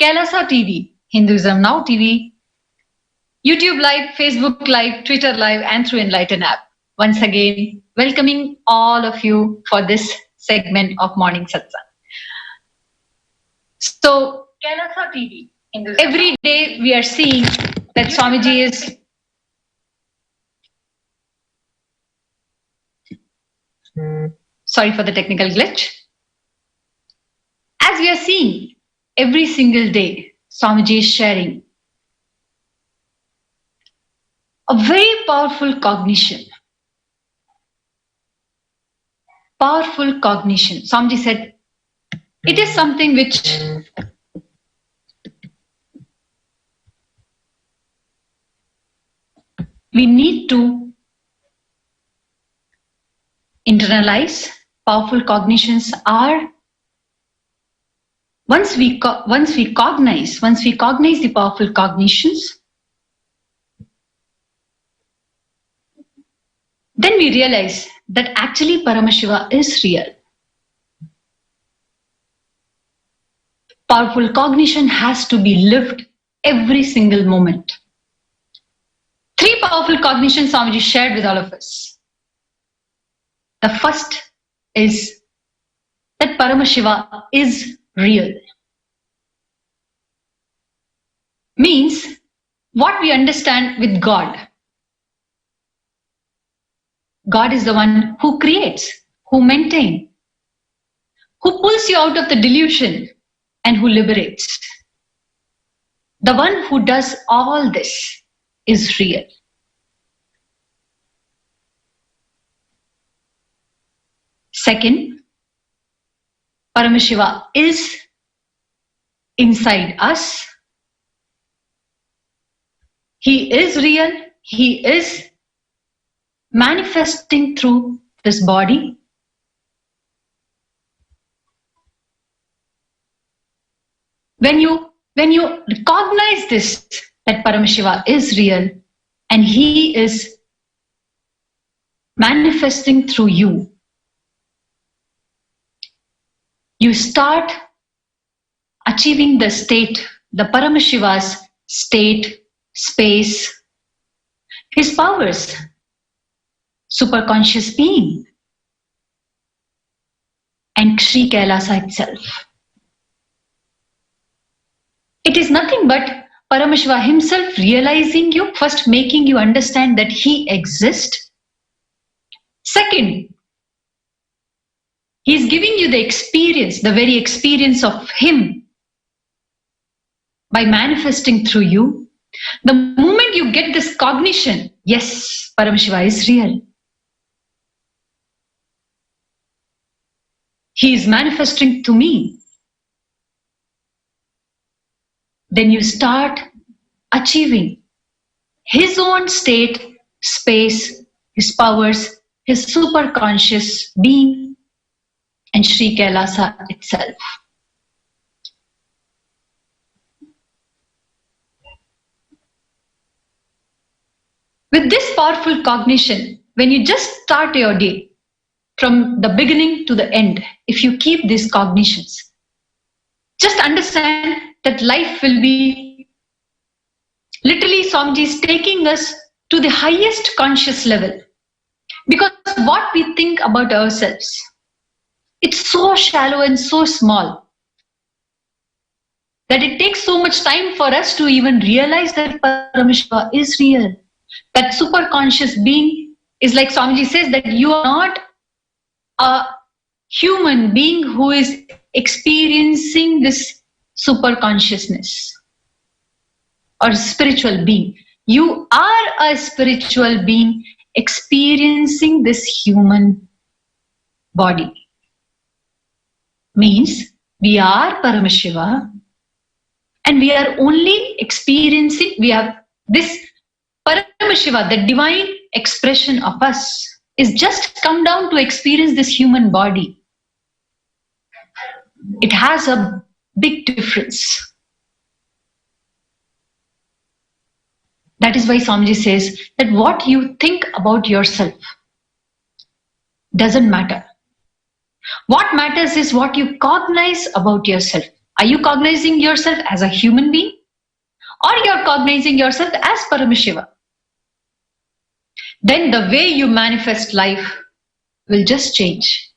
Kailasa TV, Hinduism Now TV, YouTube Live, Facebook Live, Twitter Live, and through Enlighten app. Once again, welcoming all of you for this segment of Morning Satsang. So, Kailasa TV, every day we are seeing that Swamiji is sorry for the technical glitch. As we are seeing every single day, Swamiji is sharing a very powerful cognition. Powerful cognition. Swamiji said, it is something which we need to internalize. Powerful cognitions are once we cognize the powerful cognitions, then we realize that actually Paramashiva is real. Powerful cognition has to be lived every single moment. 3 powerful cognitions Swamiji shared with all of us. The first is that Paramashiva is real. Means what we understand with God. God is the one who creates, who maintains, who pulls you out of the delusion and who liberates. The one who does all this is real. Second, Paramashiva is inside us. He is real. He is manifesting through this body. When you recognize this, that Paramashiva is real and he is manifesting through you, you start achieving the state, the Paramashiva's state, space, his powers, superconscious being, and Sri Kailasa itself. It is nothing but Paramashiva himself realizing you, first making you understand that he exists. Second, he is giving you the experience, the very experience of him by manifesting through you. The moment you get this cognition, yes, Paramashiva is real. He is manifesting to me. Then you start achieving his own state, space, his powers, his superconscious being, and Sri Kailasa itself. With this powerful cognition, when you just start your day, from the beginning to the end, if you keep these cognitions, just understand that life will be literally Swamiji is taking us to the highest conscious level. Because what we think about ourselves, it's so shallow and so small that it takes so much time for us to even realize that Paramashiva is real. That superconscious being is like Swamiji says that you are not a human being who is experiencing this super consciousness or spiritual being. You are a spiritual being experiencing this human body. Means we are Paramashiva and we are only experiencing, we have this Paramashiva, the divine expression of us, is just come down to experience this human body. It has a big difference. That is why Swamiji says that what you think about yourself doesn't matter. What matters is what you cognize about yourself. Are you cognizing yourself as a human being? Or you're cognizing yourself as Paramashiva? Then the way you manifest life will just change.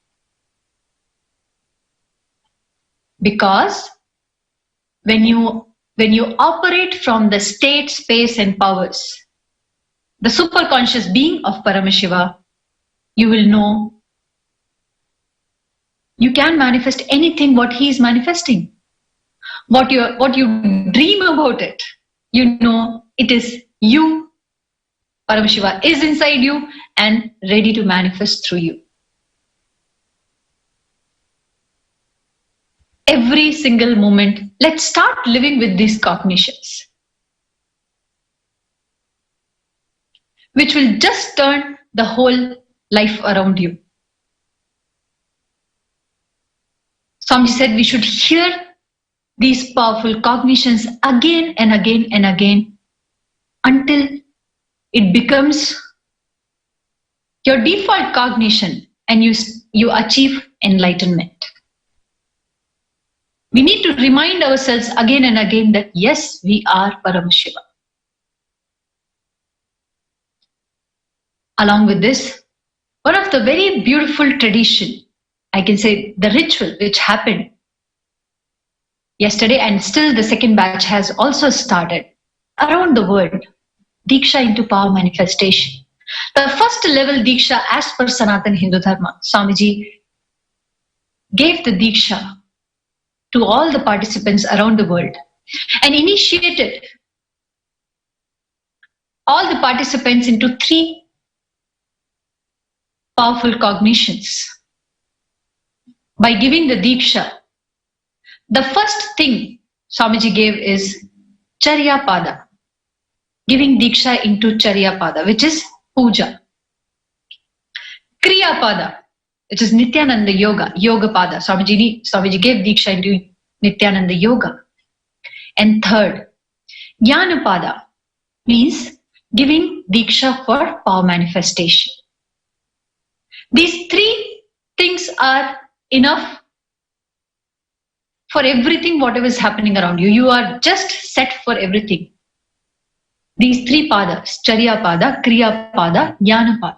Because when you operate from the state, space and powers, the superconscious being of Paramashiva, you will know you can manifest anything what he is manifesting. What you dream about it, you know it is you. Paramashiva is inside you and ready to manifest through you. Every single moment, let's start living with these cognitions, which will just turn the whole life around you. Swamiji said we should hear these powerful cognitions again and again and again until it becomes your default cognition and you achieve enlightenment. We need to remind ourselves again and again that yes, we are Paramashiva. Along with this, one of the very beautiful tradition, I can say the ritual which happened yesterday and still the second batch has also started around the world, Diksha into power manifestation. The first level Diksha as per Sanatana Hindu Dharma, Swamiji gave the Diksha to all the participants around the world and initiated all the participants into 3 powerful cognitions. By giving the Diksha, the first thing Swamiji gave is Charya Pada, giving Diksha into Charya Pada, which is Puja. Kriya Pada, which is Nithyananda Yoga, Yoga Pada. Swamiji gave Diksha into Nithyananda Yoga. And third, Jnana Pada means giving Diksha for power manifestation. These 3 things are enough for everything, whatever is happening around you. You are just set for everything. These 3 padas, Charya Pada, Kriya Pada, Jnana Pada.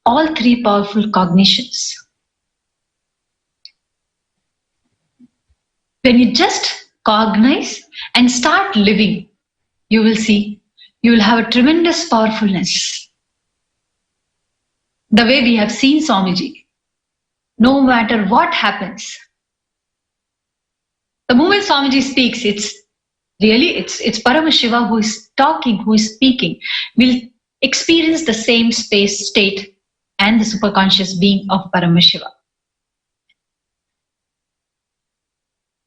All 3 powerful cognitions. When you just cognize and start living, you will see, you will have a tremendous powerfulness. The way we have seen Swamiji, no matter what happens, the moment Swamiji speaks, it's Paramashiva who is talking, who is speaking, will experience the same space, state and the superconscious being of Paramashiva.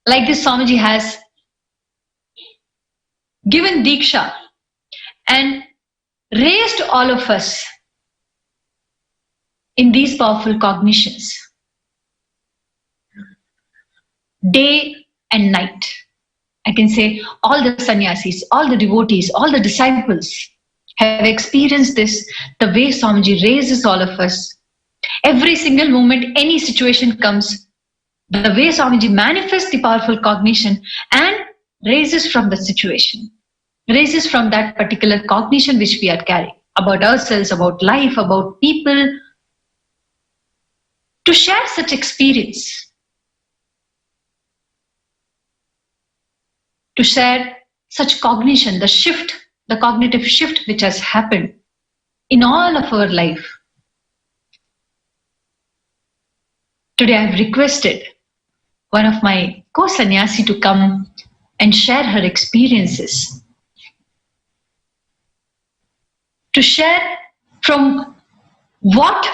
Like this, Swamiji has given Diksha and raised all of us in these powerful cognitions, day and night. I can say all the sannyasis, all the devotees, all the disciples have experienced this, the way Swamiji raises all of us. Every single moment, any situation comes, the way Swamiji manifests the powerful cognition and raises from the situation, raises from that particular cognition which we are carrying about ourselves, about life, about people, to share such experience, to share such cognition, the shift, the cognitive shift which has happened in all of our life. Today I have requested one of my co-sannyasi to come and share her experiences, to share from what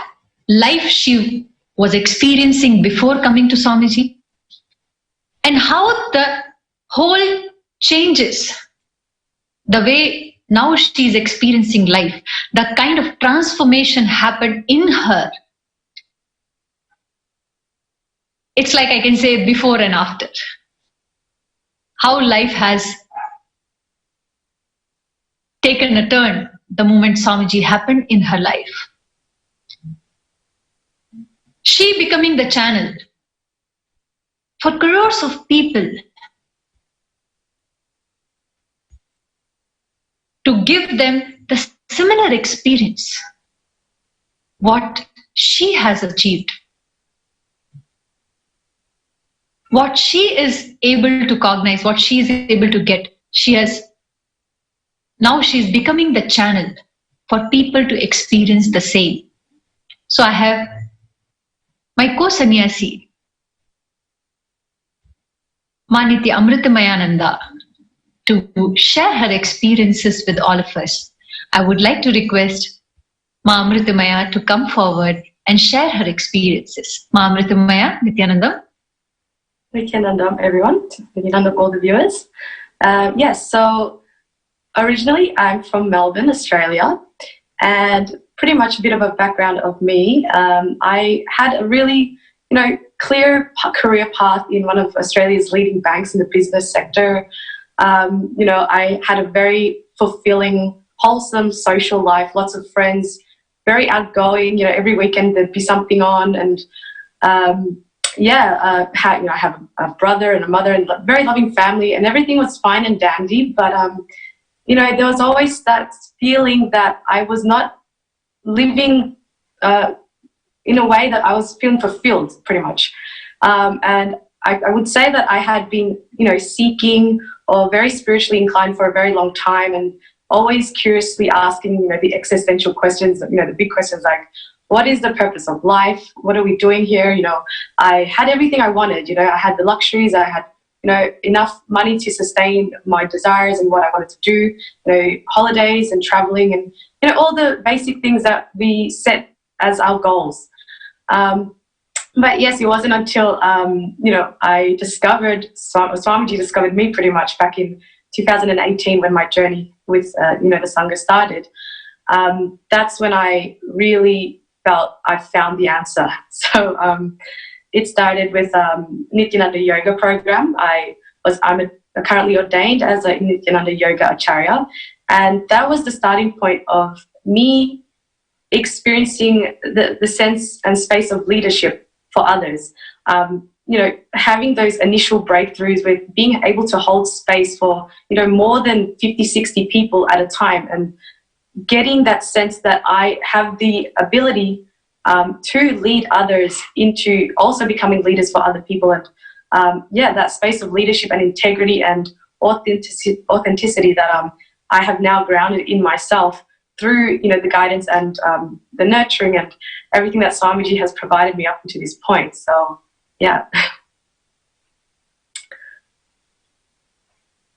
life she was experiencing before coming to Swamiji and how the whole changes, the way now she is experiencing life, the kind of transformation happened in her. It's like I can say before and after. How life has taken a turn the moment Swamiji happened in her life. She becoming the channel for crores of people to give them the similar experience, what she has achieved, what she is able to cognize, what she is able to get. Now she's becoming the channel for people to experience the same. So I have my co-sannyasi, Nithya Amritamayananda, to share her experiences with all of us. I would like to request Ma Amritamaya to come forward and share her experiences. Ma Amritamaya, Nithyananda. Nithyananda, everyone. Nithyananda, all the viewers. Yes, so originally I'm from Melbourne, Australia, and pretty much a bit of a background of me. I had a really, clear career path in one of Australia's leading banks in the business sector. I had a very fulfilling, wholesome social life, lots of friends, very outgoing. Every weekend there'd be something on, and I have a brother and a mother and a very loving family, and everything was fine and dandy. But there was always that feeling that I was not living in a way that I was feeling fulfilled, pretty much. And I would say that I had been, seeking or very spiritually inclined for a very long time, and always curiously asking, the existential questions, the big questions like, what is the purpose of life? What are we doing here? I had everything I wanted. I had the luxuries. I had, enough money to sustain my desires and what I wanted to do. Holidays and traveling and all the basic things that we set as our goals. But yes, it wasn't until I discovered Swamiji discovered me pretty much back in 2018 when my journey with the Sangha started. That's when I really felt I found the answer. So it started with Nithyananda Yoga program. I'm currently ordained as a Nithyananda Yoga Acharya, and that was the starting point of me experiencing the sense and space of leadership for others. Having those initial breakthroughs with being able to hold space for more than 50, 60 people at a time, and getting that sense that I have the ability to lead others into also becoming leaders for other people. And that space of leadership and integrity and authenticity that I have now grounded in myself through the guidance and the nurturing and everything that Swamiji has provided me up until this point. So yeah.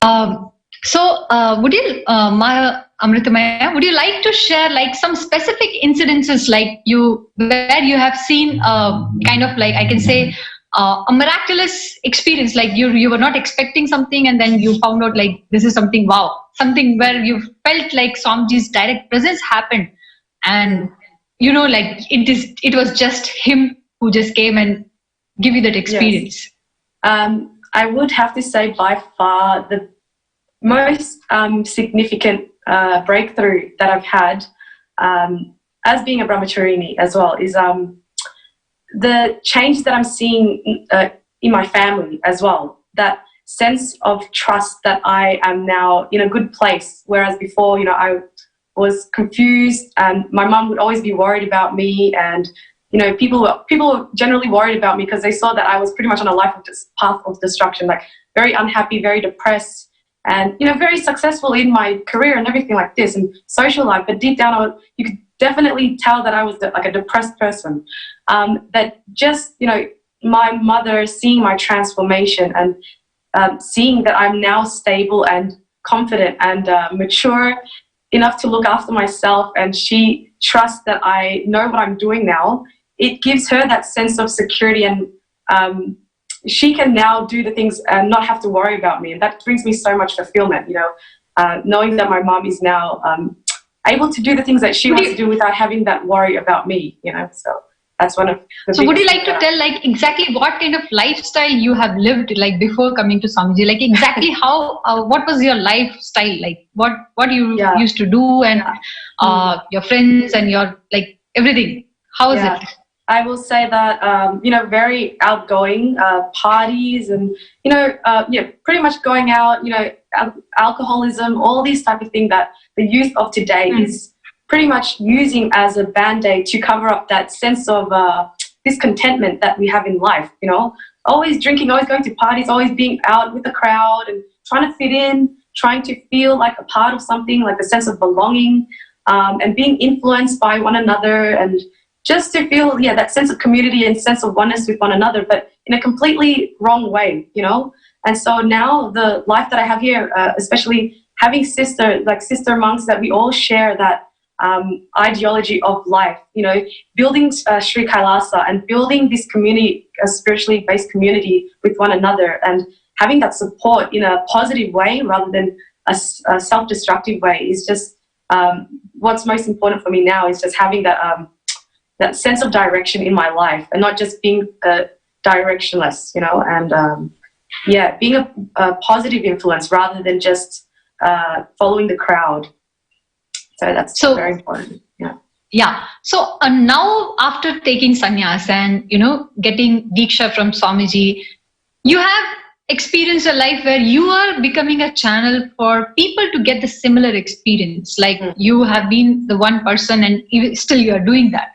Would you, Maya Amritamaya, would you like to share like some specific incidences where you have seen kind of like, I can say, a miraculous experience, like you were not expecting something and then you found out like this is something, wow, something where you felt like Swamiji's direct presence happened, and like it was just him who just came and give you that experience? Yes. I would have to say by far the most significant breakthrough that I've had as being a brahmacharini as well is the change that I'm seeing in my family as well. That sense of trust that I am now in a good place, whereas before, I was confused and my mum would always be worried about me, and people were generally worried about me because they saw that I was pretty much on a path of destruction, like very unhappy, very depressed, and very successful in my career and everything like this and social life, but deep down you could definitely tell that I was like a depressed person. That just my mother seeing my transformation and seeing that I'm now stable and confident and mature enough to look after myself, and she trusts that I know what I'm doing now, it gives her that sense of security, and she can now do the things and not have to worry about me, and that brings me so much fulfillment. Knowing that my mom is now able to do the things that she wants to do without having that worry about me. So that's one of the. So would you like to tell like exactly what kind of lifestyle you have lived like before coming to Swamiji? Like exactly how what was your lifestyle like? What you used to do, and your friends and your like everything. How is it? I will say that, very outgoing, parties and, pretty much going out, alcoholism, all these type of things that the youth of today is pretty much using as a band-aid to cover up that sense of discontentment that we have in life, always drinking, always going to parties, always being out with the crowd and trying to fit in, trying to feel like a part of something, like a sense of belonging, and being influenced by one another, and just to feel, that sense of community and sense of oneness with one another, but in a completely wrong way, And so now the life that I have here, especially having sister monks that we all share that ideology of life, building Sri Kailasa and building this community, a spiritually based community with one another, and having that support in a positive way rather than a self-destructive way is just what's most important for me now, is just having that sense of direction in my life and not just being directionless, and being a positive influence rather than just following the crowd. So that's very important. Yeah. So now after taking sannyas and, getting Diksha from Swamiji, you have experienced a life where you are becoming a channel for people to get the similar experience. Like you have been the one person and still you are doing that.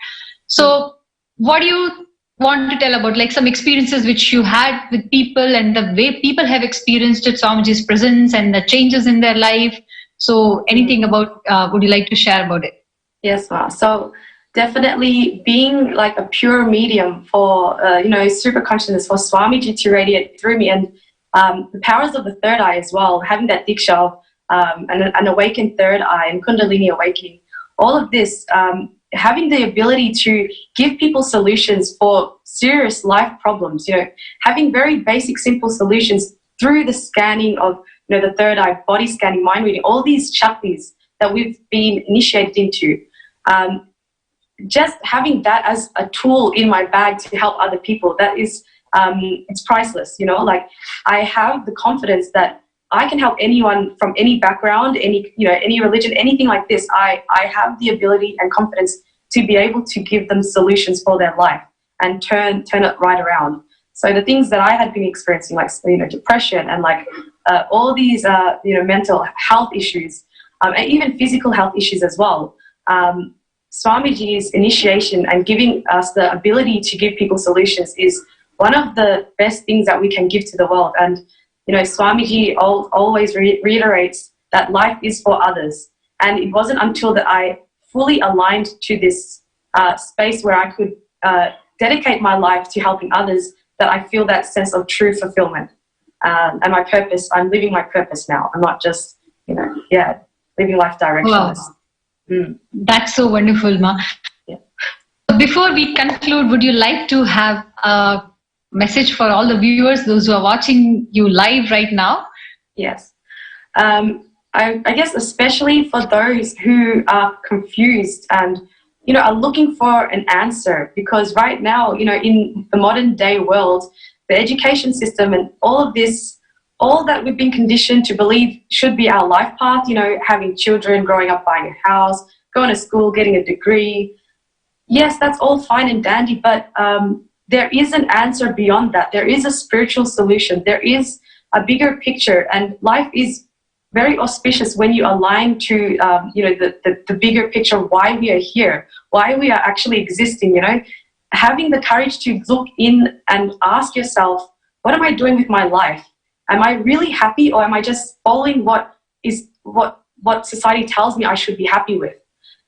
So what do you want to tell about like some experiences which you had with people and the way people have experienced it, Swamiji's presence and the changes in their life? So anything about, would you like to share about it? Yes, Ma. So definitely being like a pure medium for, super consciousness, for Swamiji to radiate through me, and the powers of the third eye as well, having that diksha, an awakened third eye and kundalini awakening, all of this, having the ability to give people solutions for serious life problems, having very basic, simple solutions through the scanning of, the third eye, body scanning, mind reading, all these chakras that we've been initiated into. Just having that as a tool in my bag to help other people, that is, it's priceless, like I have the confidence that I can help anyone from any background, any religion, anything like this. I have the ability and confidence to be able to give them solutions for their life and turn it right around. So the things that I had been experiencing, like, depression and like all these, mental health issues, and even physical health issues as well. Swamiji's initiation and giving us the ability to give people solutions is one of the best things that we can give to the world. And, Swamiji always reiterates that life is for others. And it wasn't until that I fully aligned to this space where I could dedicate my life to helping others that I feel that sense of true fulfillment. And my purpose, I'm living my purpose now. I'm not just, living life directionless. Wow. That's so wonderful, Ma. Yeah. Before we conclude, would you like to have a message for all the viewers, those who are watching you live right now? Yes. I guess especially for those who are confused and, are looking for an answer, because right now, in the modern day world, the education system and all of this, all that we've been conditioned to believe should be our life path, having children, growing up, buying a house, going to school, getting a degree. Yes, that's all fine and dandy, but there is an answer beyond that. There is a spiritual solution. There is a bigger picture, and life is very auspicious when you align to, the bigger picture, why we are here, why we are actually existing, having the courage to look in and ask yourself, what am I doing with my life? Am I really happy, or am I just following what society tells me I should be happy with?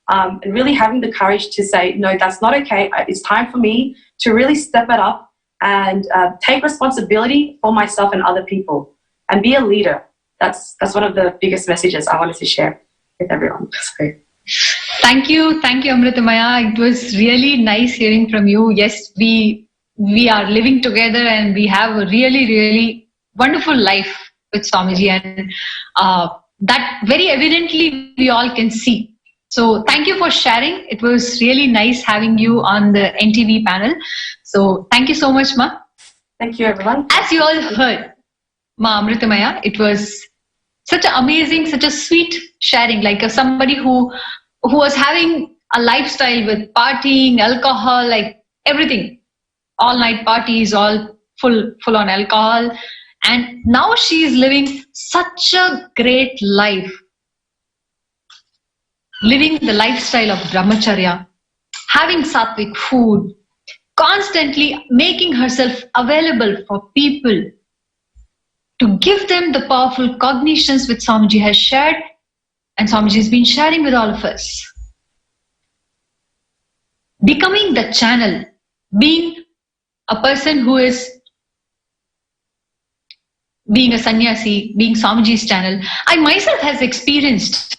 And really having the courage to say, no, that's not okay. It's time for me to really step it up and take responsibility for myself and other people and be a leader. That's one of the biggest messages I wanted to share with everyone. So. Thank you, Amritamaya. It was really nice hearing from you. Yes, we are living together and we have a really, really wonderful life with Swamiji, and that very evidently we all can see. So thank you for sharing. It was really nice having you on the NTV panel. So thank you so much, Ma. Thank you, everyone. As you all heard, Ma Amritamaya, it was such an amazing, such a sweet sharing, like somebody who was having a lifestyle with partying, alcohol, like everything, all night parties, all full on alcohol. And now she is living such a great life, living the lifestyle of brahmacharya, having sattvic food, constantly making herself available for people to give them the powerful cognitions which Swamiji has shared and Swamiji has been sharing with all of us. Becoming the channel, being a person who is being a sannyasi, being Swamiji's channel, I myself has experienced.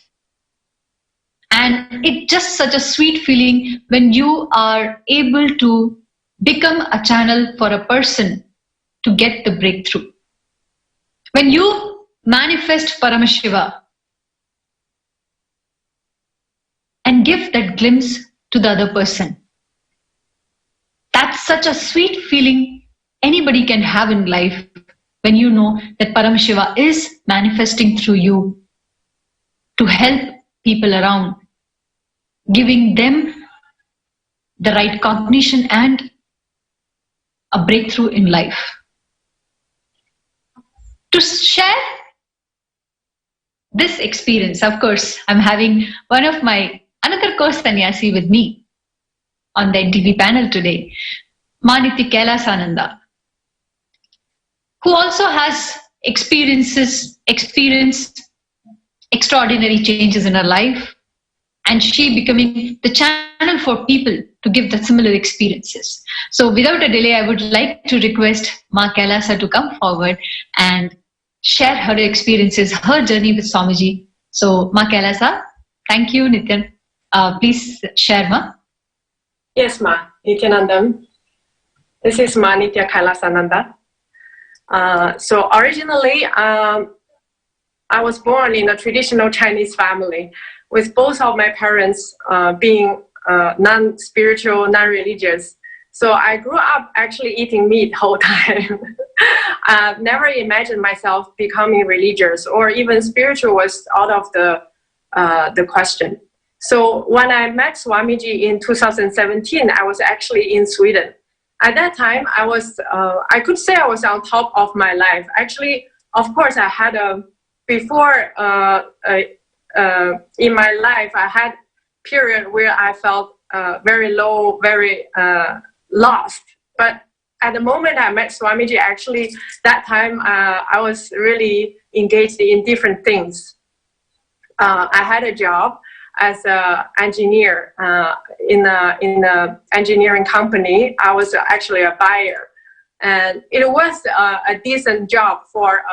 And it's just such a sweet feeling when you are able to become a channel for a person to get the breakthrough. When you manifest Paramashiva and give that glimpse to the other person, that's such a sweet feeling anybody can have in life when you know that Paramashiva is manifesting through you to help people around, giving them the right cognition and a breakthrough in life. To share this experience, of course, I'm having one of my another course sannyasi with me on the NTV panel today, Nithyananda, who also has experienced extraordinary changes in her life, and she becoming the channel for people to give the similar experiences. So without a delay, I would like to request Ma Kailasa to come forward and share her experiences, her journey with Swamiji. So Ma Kailasa, thank you, Nithyan. Please share, Ma. Yes, Ma. Nithyananda. This is Ma Nithya Kailasananda. So originally, I was born in a traditional Chinese family with both of my parents being non-spiritual, non-religious. So I grew up actually eating meat whole time. I've never imagined myself becoming religious or even spiritual was out of the question. So when I met Swamiji in 2017, I was actually in Sweden. At that time, I could say I was on top of my life. Actually, of course, I had before in my life, I had a period where I felt very low, very lost. But at the moment I met Swamiji, actually, that time I was really engaged in different things. I had a job as an engineer in a engineering company. I was actually a buyer, and it was a decent job for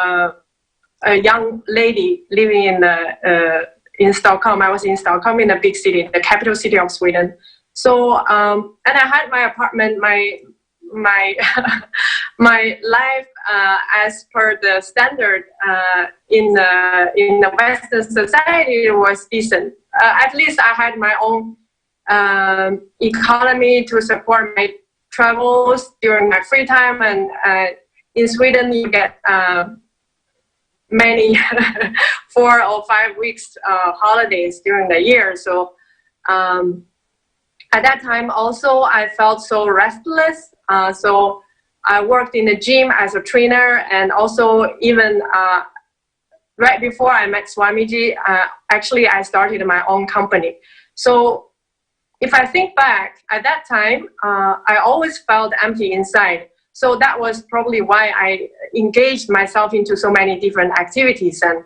a young lady living in Stockholm. I was in Stockholm, in a big city, the capital city of Sweden. So and I had my apartment, my my life as per the standard in the Western society was decent. At least I had my own economy to support my travels during my free time. And in Sweden, you get many 4 or 5 weeks holidays during the year. So at that time also I felt so restless. So I worked in the gym as a trainer, and also even right before I met Swamiji, actually I started my own company. So if I think back, at that time, I always felt empty inside. So that was probably why I engaged myself into so many different activities and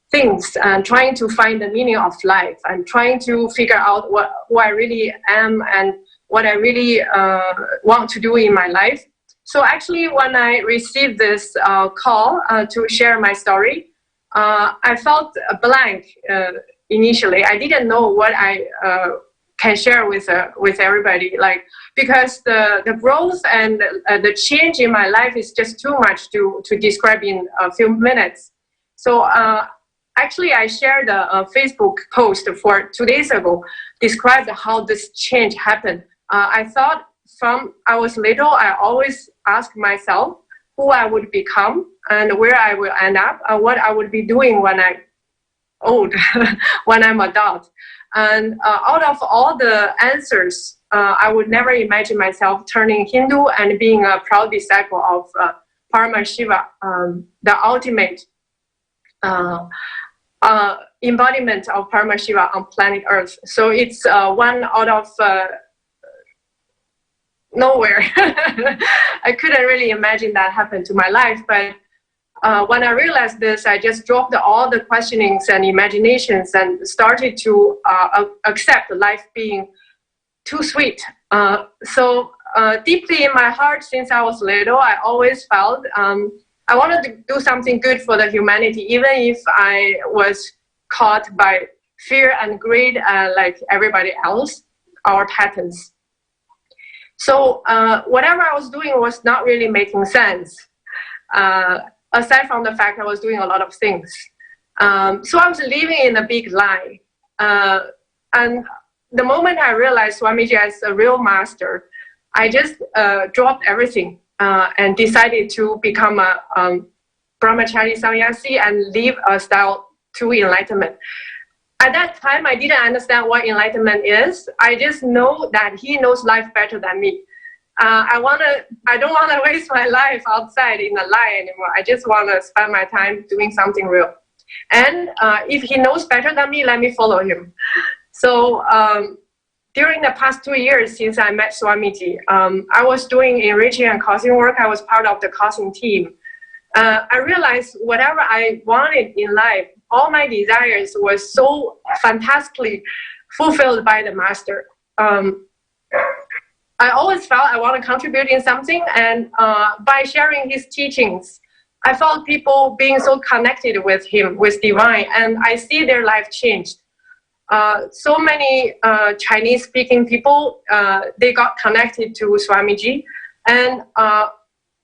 things, and trying to find the meaning of life and trying to figure out who I really am and what I really want to do in my life. So actually, when I received this call to share my story, I felt a blank initially. I didn't know what I can share with everybody, like, because the growth and the change in my life is just too much to describe in a few minutes. So actually, I shared a Facebook post for 2 days ago, described how this change happened. I thought from I was little, I always asked myself who I would become and where I will end up, and what I would be doing when I'm old, when I'm adult. And out of all the answers I would never imagine myself turning Hindu and being a proud disciple of Paramashiva, the ultimate embodiment of Paramashiva on planet Earth. So it's one out of nowhere. I couldn't really imagine that happen to my life, but when I realized this, I just dropped all the questionings and imaginations and started to accept life being too sweet. So deeply in my heart, since I was little, I always felt I wanted to do something good for the humanity, even if I was caught by fear and greed like everybody else, our patterns. So whatever I was doing was not really making sense, aside from the fact I was doing a lot of things. So I was living in a big lie. And the moment I realized Swamiji as a real master, I just dropped everything and decided to become a brahmachari sannyasi and live a style to enlightenment. At that time, I didn't understand what enlightenment is. I just know that he knows life better than me. I don't want to waste my life outside in a lie anymore. I just want to spend my time doing something real. And if he knows better than me, let me follow him. So during the past 2 years since I met Swamiji, I was doing enriching and causing work. I was part of the causing team. I realized whatever I wanted in life, all my desires were so fantastically fulfilled by the master. I always felt I want to contribute in something, and by sharing his teachings, I felt people being so connected with him, with divine, and I see their life changed. So many Chinese-speaking people, they got connected to Swamiji, and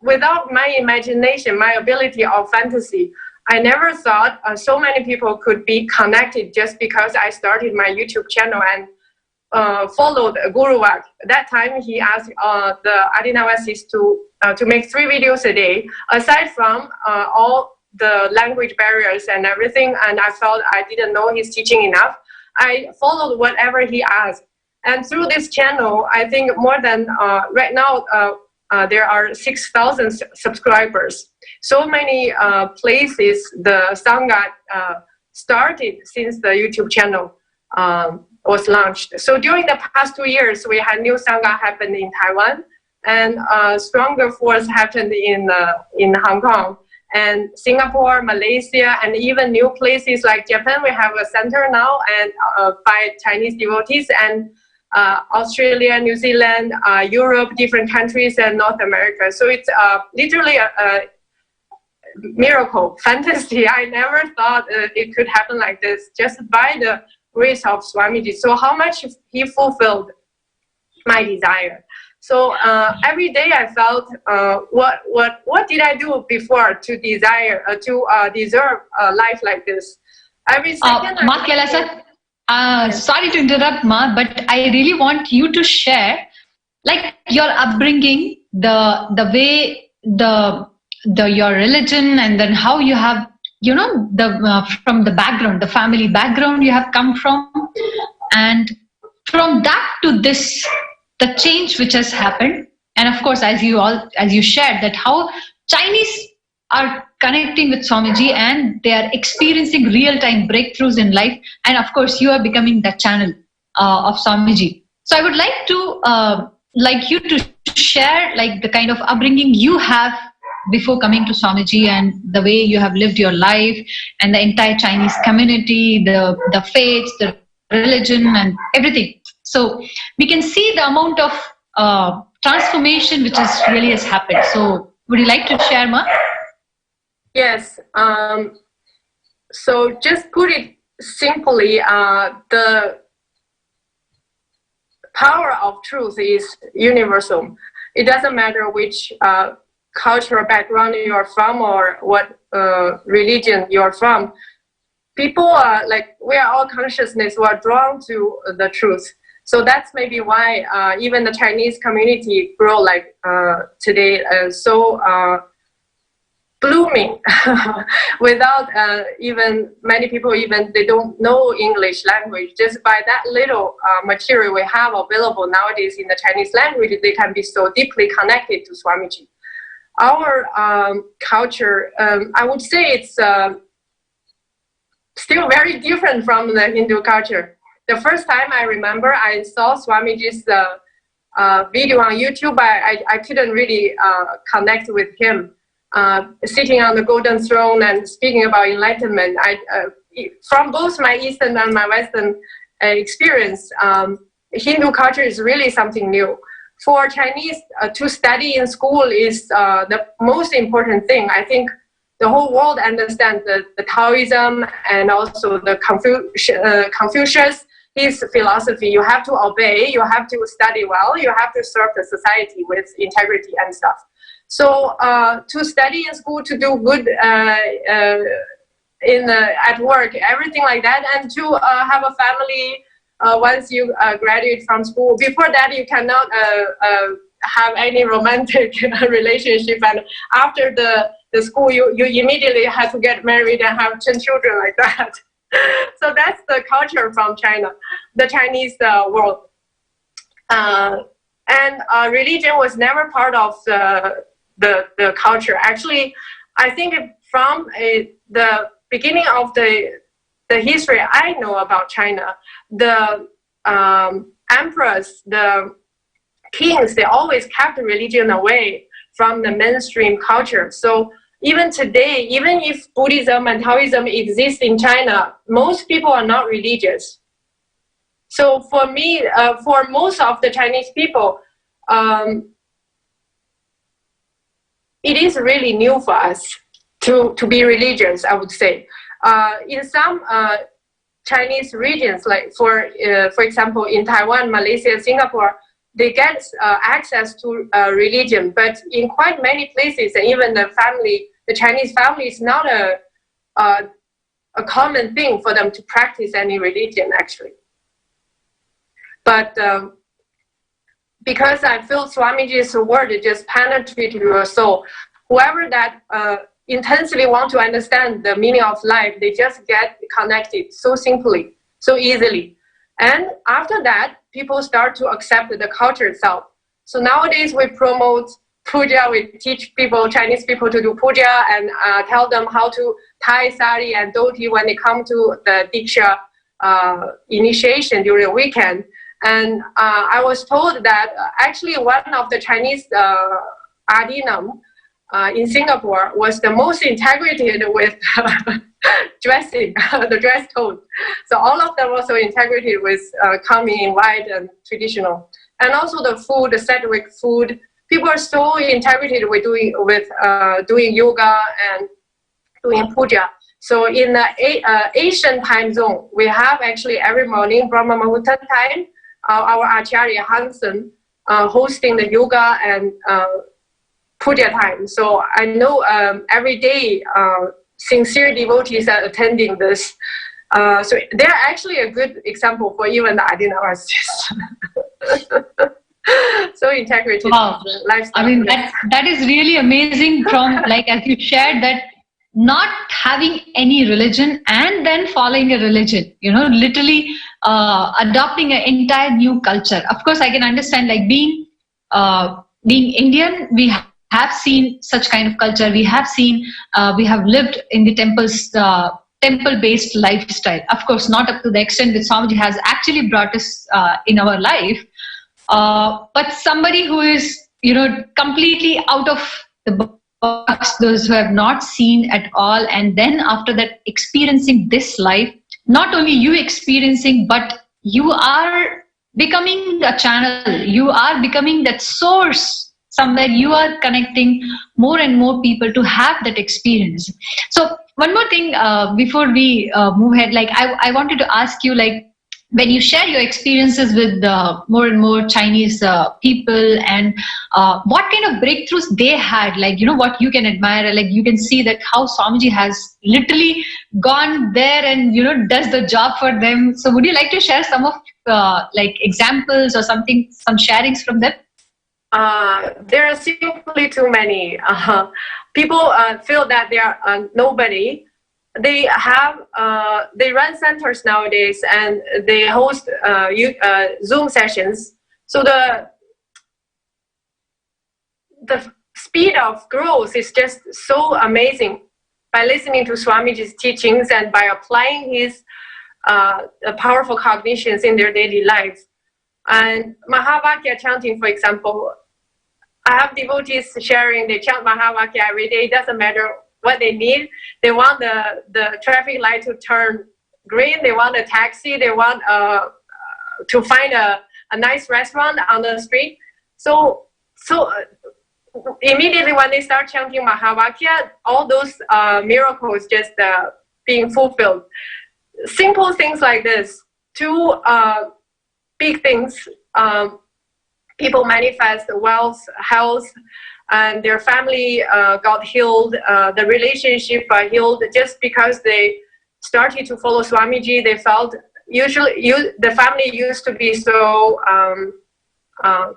without my imagination, my ability of fantasy, I never thought so many people could be connected just because I started my YouTube channel and followed Guru Vak. That time he asked the Adinavasis to make 3 videos a day, aside from all the language barriers and everything, and I felt I didn't know his teaching enough. I followed whatever he asked. And through this channel, I think more than, right now, there are 6,000 subscribers. So many places the Sangha started since the YouTube channel was launched. So during the past 2 years, we had new Sangha happen in Taiwan, and stronger force happened in Hong Kong, and Singapore, Malaysia, and even new places like Japan. We have a center now, and by Chinese devotees, and Australia, New Zealand, Europe, different countries, and North America. So it's literally a miracle, fantasy. I never thought it could happen like this, just by the grace of Swamiji. So how much he fulfilled my desire. So every day I felt, what did I do before to desire, to deserve a life like this? Every second. Ma, sorry to interrupt, Ma, but I really want you to share, like, your upbringing, the way your religion, and then how you have, you know, from the background, the family background you have come from, and from that to this, the change which has happened. And of course, as you shared, that how Chinese are connecting with Swamiji and they are experiencing real-time breakthroughs in life. And of course, you are becoming that channel of Swamiji. So I would like to like you to share, like, the kind of upbringing you have before coming to Swamiji, and the way you have lived your life, and the entire Chinese community, the faiths, the religion, and everything. So we can see the amount of transformation which really has happened. So would you like to share, Ma? Yes. So just put it simply, the power of truth is universal. It doesn't matter which cultural background you are from or what religion you are from. People are like, we are all consciousness who are drawn to the truth. So that's maybe why even the Chinese community grow like today, so blooming without even many people even they don't know English language. Just by that little material we have available nowadays in the Chinese language, they can be so deeply connected to Swamiji. Our culture, I would say it's still very different from the Hindu culture. The first time I remember I saw Swamiji's video on YouTube, I couldn't really connect with him. Sitting on the golden throne and speaking about enlightenment, from both my Eastern and my Western experience, Hindu culture is really something new. For Chinese, to study in school is the most important thing. I think the whole world understands the Taoism and also the Confucius, his philosophy. You have to obey, you have to study well, you have to serve the society with integrity and stuff. So to study in school, to do good at work, everything like that, and to have a family once you graduate from school. Before that, you cannot have any romantic relationship, and after the school, you immediately have to get married and have 10 children like that. So that's the culture from China, the Chinese world. And religion was never part of the culture. Actually, I think from the beginning of the history I know about China, the emperors, the kings, they always kept religion away from the mainstream culture. So even today, even if Buddhism and Taoism exist in China, most people are not religious. So for me, for most of the Chinese people, it is really new for us to be religious, I would say. In some Chinese regions, like for example, in Taiwan, Malaysia, Singapore, they get access to religion, but in quite many places, and even the Chinese family is not a common thing for them to practice any religion, actually. But because I feel Swamiji's word just penetrated your soul, whoever that intensely want to understand the meaning of life, they just get connected so simply, so easily. And after that, people start to accept the culture itself. So nowadays we promote puja, we teach people, Chinese people, to do puja and tell them how to tie sari and dhoti when they come to the Diksha initiation during the weekend. And I was told that actually one of the Chinese Adinam in Singapore was the most integrated with dressing, the dress code. So all of them also integrated with coming in white and traditional. And also the food, the Sattvic food, people are so integrated with doing yoga and doing puja. So in the Asian time zone, we have actually every morning Brahma Muhurta time, our Acharya Hansen hosting the yoga and puja time. So I know every day sincere devotees are attending this. So they're actually a good example for even the Adinavas. So integrated. Wow. Lifestyle. I mean, that is really amazing from, like, as you shared, that not having any religion and then following a religion, literally adopting an entire new culture. Of course, I can understand, like, being Indian, we have seen such kind of culture. We have seen, we have lived in the temples, temple-based lifestyle. Of course, not up to the extent that Swamiji has actually brought us in our life. But somebody who is, completely out of the box, those who have not seen at all, and then after that experiencing this life, not only you experiencing, but you are becoming the channel, you are becoming that source. Somewhere you are connecting more and more people to have that experience. So one more thing before we move ahead, like I wanted to ask you, like, when you share your experiences with more and more Chinese people, and what kind of breakthroughs they had, like, what you can admire, like you can see that how Swamiji has literally gone there and, does the job for them. So would you like to share some of like examples or something, some sharings from them? there are simply too many. People feel that they are nobody. They run centers nowadays, and they host Zoom sessions. So the speed of growth is just so amazing by listening to Swamiji's teachings and by applying his powerful cognitions in their daily life. And Mahavakya chanting, for example, I have devotees sharing, they chant Mahavakya every day. It doesn't matter what they need. They want the traffic light to turn green. They want a taxi. They want to find a nice restaurant on the street. So immediately when they start chanting Mahavakya, all those miracles just being fulfilled. Simple things like this. Two big things. People manifest wealth, health, and their family got healed. The relationship healed just because they started to follow Swamiji. They felt the family used to be so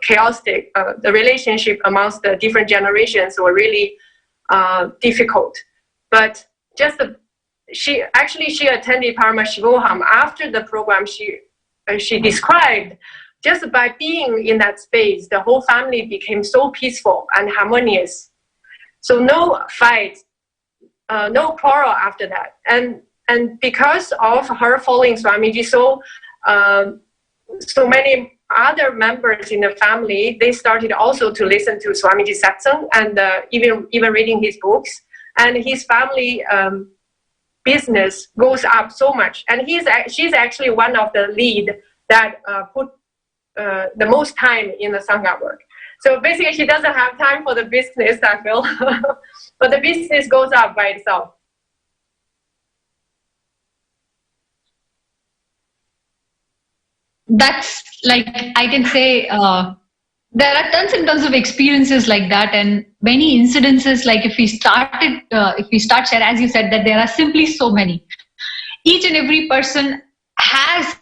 chaotic. The relationship amongst the different generations were really difficult. But just she attended Paramashivoham. After the program, she described, just by being in that space, the whole family became so peaceful and harmonious. So no fight, no quarrel after that. And because of her following Swamiji, so many other members in the family, they started also to listen to Swamiji Satsang and even reading his books. And his family business goes up so much. And she's actually one of the lead that put the most time in the Sangha work. So basically she doesn't have time for the business, I feel. But the business goes up by itself. That's like, I can say, there are tons and tons of experiences like that, and many incidences. Like if we start share, as you said, that there are simply so many. Each and every person has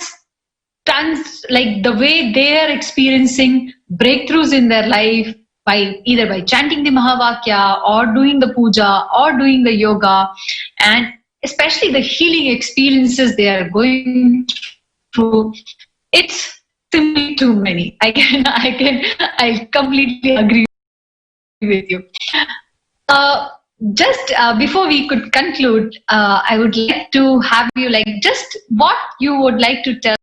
tons, like the way they are experiencing breakthroughs in their life either by chanting the Mahavakya or doing the puja or doing the yoga, and especially the healing experiences they are going through. It's simply too many. I completely agree with you. Just before we could conclude, I would like to have you just what you would like to tell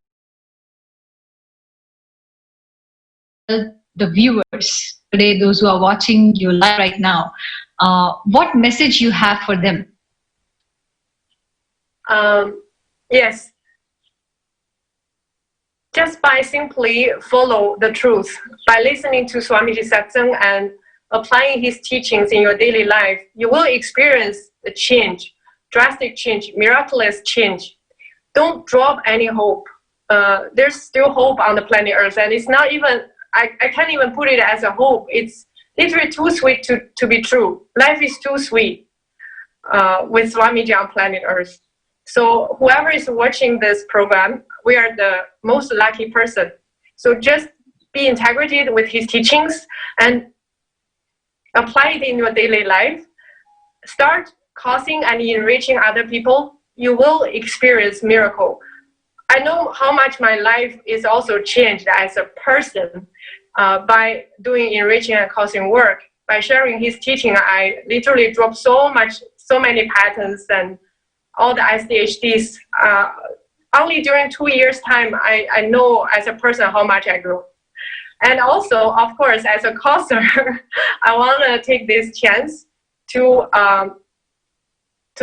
the viewers today, those who are watching you live right now. What message you have for them? Yes. Just by simply follow the truth, by listening to Swamiji Satsang and applying his teachings in your daily life, you will experience the change, drastic change, miraculous change. Don't drop any hope. There's still hope on the planet Earth, and it's not even, I can't even put it as a hope. It's literally too sweet to be true. Life is too sweet with Swamiji on planet Earth. So whoever is watching this program, we are the most lucky person. So just be integrated with his teachings and apply it in your daily life. Start causing and enriching other people. You will experience miracle. I know how much my life is also changed as a person by doing enriching and causing work. By sharing his teaching, I literally dropped so many patterns and all the SDHDs. Only during 2 years' time, I know as a person how much I grew. And also, of course, as a causer, I want to take this chance to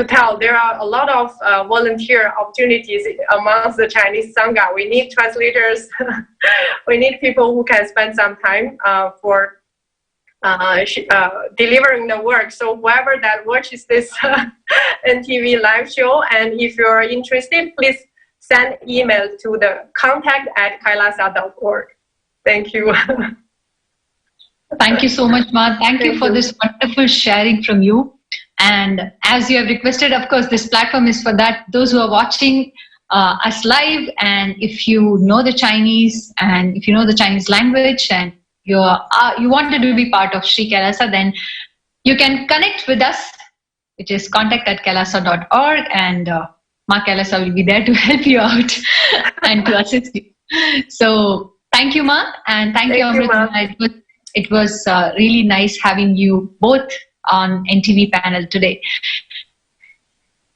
tell there are a lot of volunteer opportunities amongst the Chinese Sangha. We need translators. We need people who can spend some time for delivering the work. So whoever that watches this NTV live show, and if you're interested, please send email to the contact@kailasa.org. Thank you. Thank you so much, Ma. Thank you for this wonderful sharing from you. And as you have requested, of course, this platform is for that. Those who are watching us live, and if you know the Chinese and if you know the Chinese language and you wanted to be part of Sri Kailasa, then you can connect with us, which is contact@kailasa.org, and Ma Kailasa will be there to help you out and to assist you. So thank you, Ma, and thank you, Thank you, Ma. Amrita. It was really nice having you both on NTV panel today.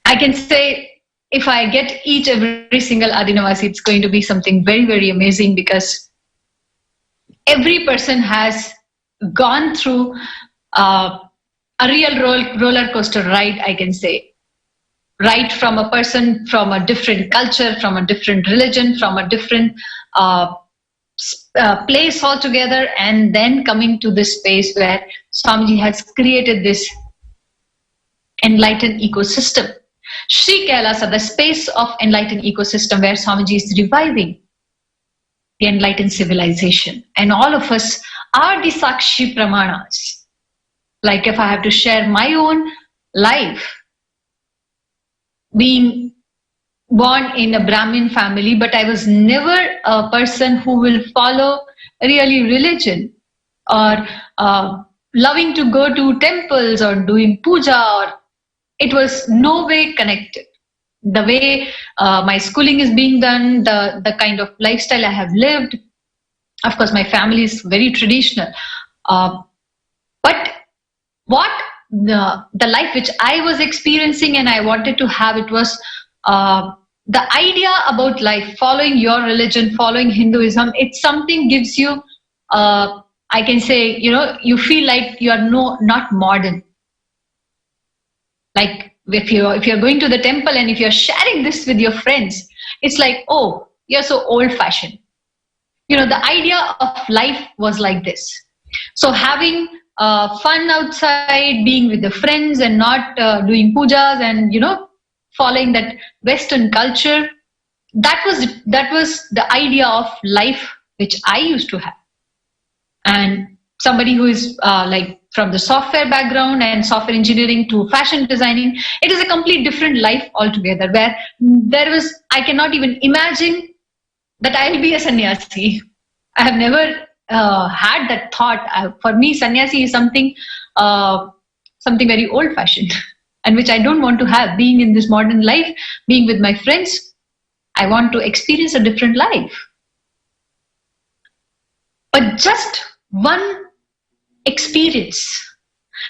I can say if I get every single Adinavasi, it's going to be something very, very amazing, because every person has gone through a real roller coaster ride, I can say. Right from a person from a different culture, from a different religion, from a different place altogether, and then coming to this space where Swamiji has created this enlightened ecosystem. Sri Kailasa, the space of enlightened ecosystem where Swamiji is reviving the enlightened civilization. And all of us are the Sakshi Pramanas. Like if I have to share my own life, being born in a Brahmin family, but I was never a person who will follow really religion or loving to go to temples or doing puja, or it was no way connected. The way my schooling is being done, the kind of lifestyle I have lived, of course my family is very traditional, but what the life which I was experiencing and I wanted to have, it was the idea about life, following your religion, following Hinduism. It's something gives you, I can say, you feel like you are not modern. Like if you're going to the temple and if you're sharing this with your friends, it's like, oh, you're so old-fashioned. The idea of life was like this. So having fun outside, being with the friends and not doing pujas and following that Western culture, that was the idea of life which I used to have. And somebody who is like from the software background and software engineering to fashion designing, it is a complete different life altogether, where I cannot even imagine that I will be a sannyasi. I have never had that thought. For me, sannyasi is something very old-fashioned, and which I don't want to have. Being in this modern life, being with my friends, I want to experience a different life. But just one experience,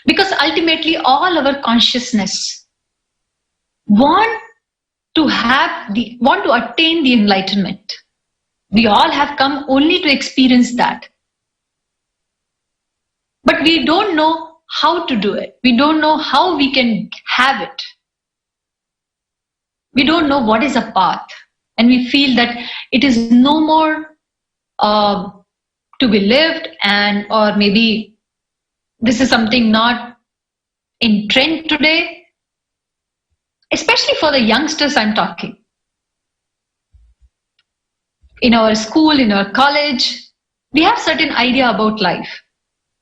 because ultimately all our consciousness want to attain the enlightenment. We all have come only to experience that. But we don't know how to do it. We don't know how we can have it. We don't know what is a path. And we feel that it is no more to be lived, or maybe this is something not in trend today. Especially for the youngsters I'm talking. In our school, in our college, we have certain idea about life.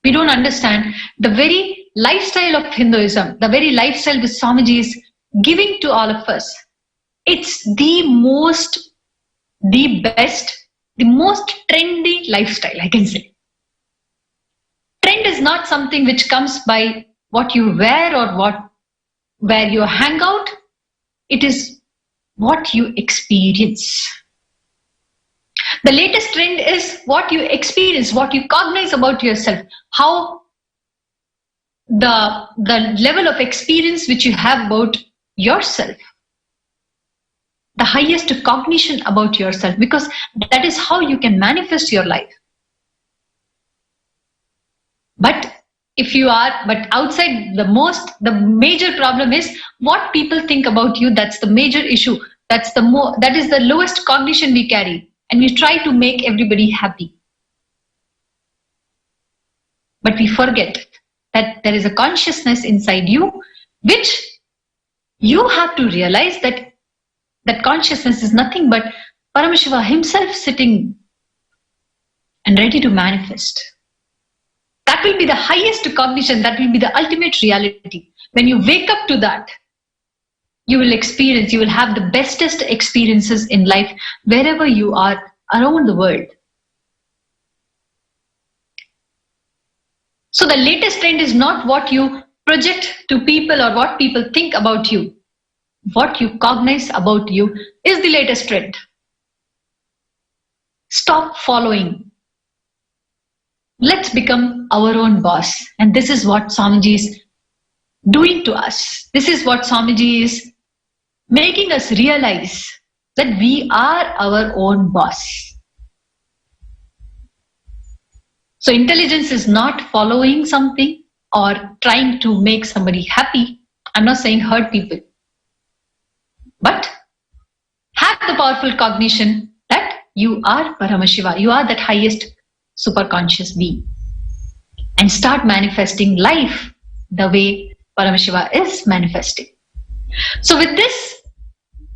We don't understand the very lifestyle of Hinduism, the very lifestyle that Swamiji is giving to all of us. It's the best, the most trendy lifestyle, I can say. Trend is not something which comes by what you wear or where you hang out. It is what you experience. The latest trend is what you experience, what you cognize about yourself, how the level of experience which you have about yourself, the highest cognition about yourself, because that is how you can manifest your life. But outside, the major problem is what people think about you. That's the major issue. That is the lowest cognition we carry. And we try to make everybody happy. But we forget that there is a consciousness inside you, which you have to realize that consciousness is nothing but Paramashiva himself sitting and ready to manifest. That will be the highest cognition. That will be the ultimate reality. When you wake up to that, you will have the bestest experiences in life wherever you are around the world. So the latest trend is not what you project to people or what people think about you. What you cognize about you is the latest trend. Stop following. Let's become our own boss. And this is what Swamiji is doing to us. This is what Swamiji is making us realize, that we are our own boss. So intelligence is not following something or trying to make somebody happy. I'm not saying hurt people. But have the powerful cognition that you are Paramashiva. You are that highest superconscious being. And start manifesting life the way Paramashiva is manifesting. So with this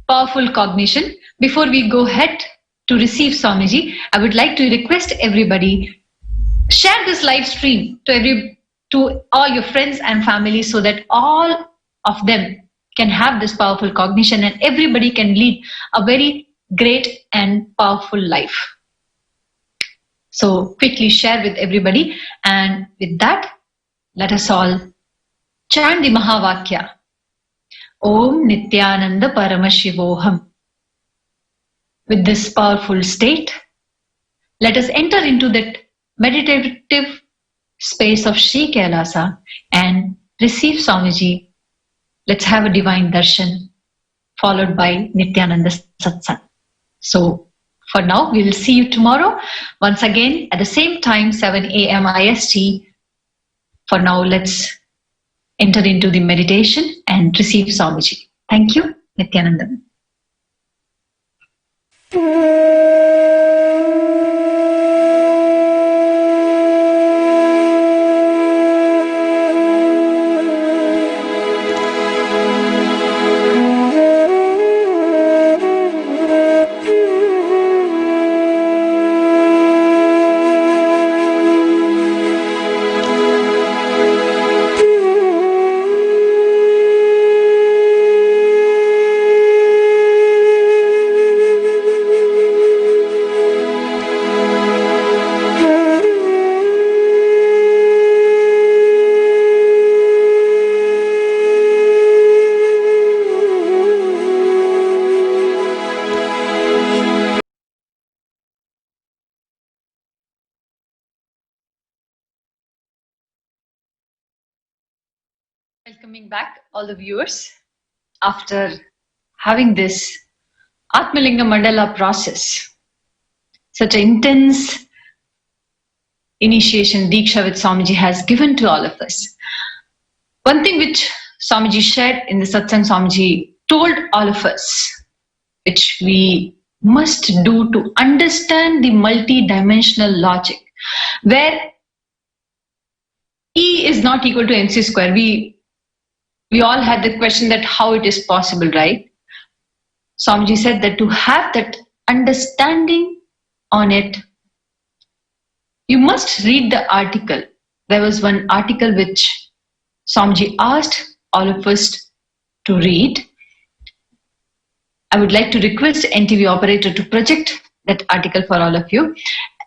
powerful cognition, before we go ahead to receive Swamiji, I would like to request everybody, share this live stream to all your friends and family so that all of them can have this powerful cognition and everybody can lead a very great and powerful life. So quickly share with everybody, and with that, let us all chant the Mahavakya. Om Nithyananda Paramashivoham. With this powerful state, let us enter into that meditative space of Sri Kailasa and receive Swamiji. Let's have a divine darshan followed by Nithyananda Satsang. So for now, we will see you tomorrow once again at the same time, 7 a.m. IST. For now, let's enter into the meditation and receive Swamiji. Thank you, Nithyananda. Welcoming back all the viewers after having this Atmalinga Mandala process, such an intense initiation Diksha with Swamiji has given to all of us. One thing which Swamiji shared in the Satsang, Swamiji told all of us, which we must do to understand the multi-dimensional logic, where E is not equal to MC square. We all had the question that how it is possible, right? Swamiji said that to have that understanding on it, you must read the article. There was one article which Swamiji asked all of us to read. I would like to request NTV operator to project that article for all of you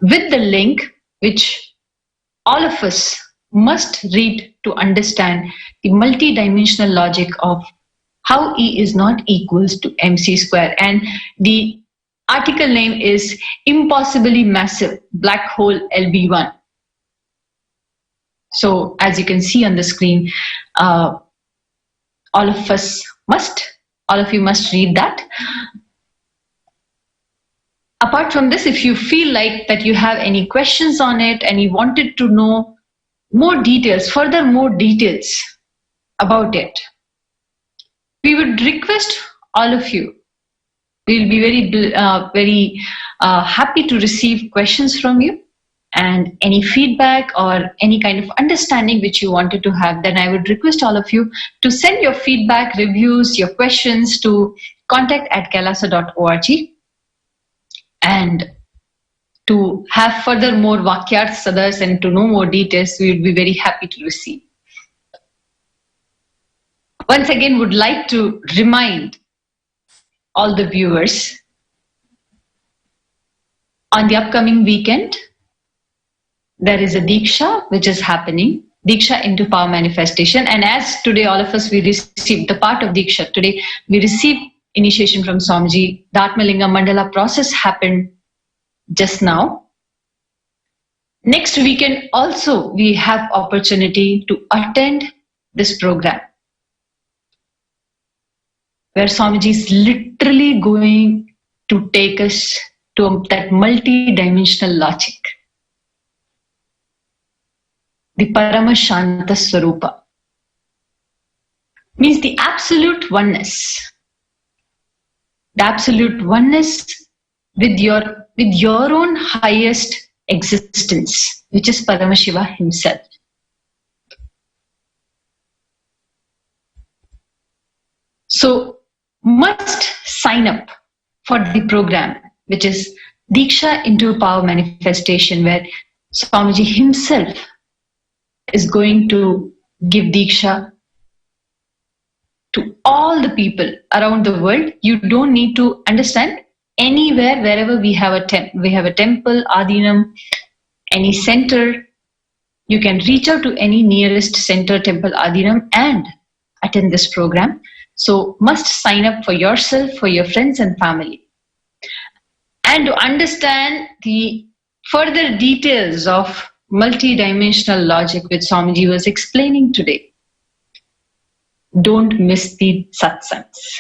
with the link which all of us must read to understand the multi-dimensional logic of how E is not equals to MC square. And the article name is Impossibly Massive Black Hole LB1. So as you can see on the screen, all of you must read that. Apart from this, if you feel like that you have any questions on it and you wanted to know more details, further more details about it, we would request all of you. We will be very happy to receive questions from you, and any feedback or any kind of understanding which you wanted to have. Then I would request all of you to send your feedback, reviews, your questions to contact@kailasa.org, and to have further more vakyarths others and to know more details, we would be very happy to receive. Once again, would like to remind all the viewers, on the upcoming weekend, there is a Diksha which is happening, Diksha into power manifestation. And as today all of us, we received the part of Diksha. Today we received initiation from Swamiji. The Atmalingam Mandala process happened just now. Next weekend also we have opportunity to attend this program, where Swamiji is literally going to take us to that multi-dimensional logic, the Paramashanta Swarupa, means the absolute oneness. The absolute oneness with your own highest existence, which is Paramashiva himself. So must sign up for the program, which is Diksha into Power Manifestation, where Swamiji himself is going to give Diksha to all the people around the world. You don't need to understand. Anywhere, wherever we have a temple, Adinam, any center, you can reach out to any nearest center, temple, Adinam, and attend this program. So must sign up for yourself, for your friends and family. And to understand the further details of multi-dimensional logic which Swamiji was explaining today, don't miss the satsangs.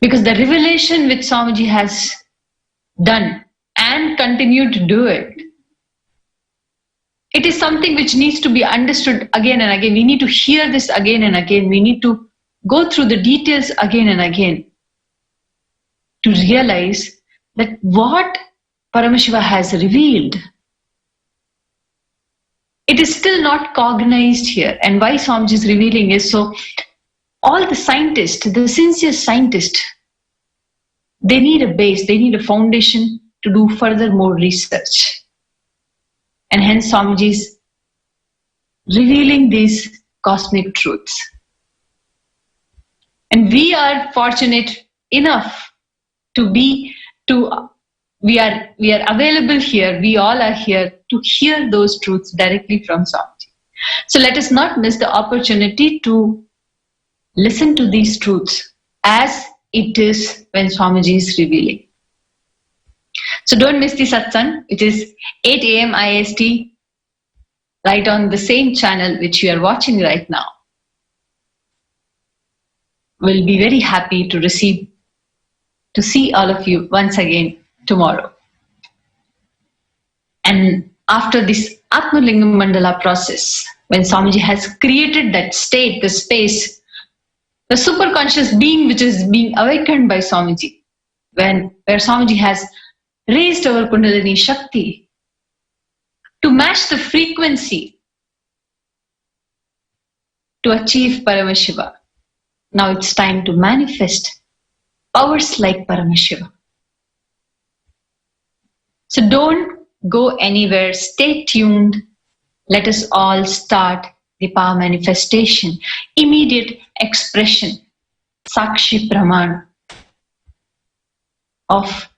Because the revelation which Swamiji has done and continue to do it, it is something which needs to be understood again and again. We need to hear this again and again. We need to go through the details again and again to realize that what Paramashiva has revealed, it is still not cognized here. And why Swamiji is revealing is so all the scientists, the sincere scientists, they need a base, they need a foundation to do further more research. And hence Swamiji is revealing these cosmic truths. And we are fortunate enough we are available here, we all are here to hear those truths directly from Swamiji. So let us not miss the opportunity to listen to these truths as it is when Swamiji is revealing. So don't miss the satsang, which is 8 a.m. IST, right on the same channel which you are watching right now. We'll be very happy to see all of you once again tomorrow. And after this Atmalingam Mandala process, when Swamiji has created that state, the space, the superconscious being which is being awakened by Swamiji, where Swamiji has raised our Kundalini Shakti to match the frequency to achieve Paramashiva. Now it's time to manifest powers like Paramashiva. So don't go anywhere, stay tuned. Let us all start the power manifestation, immediate expression, Sakshi Praman of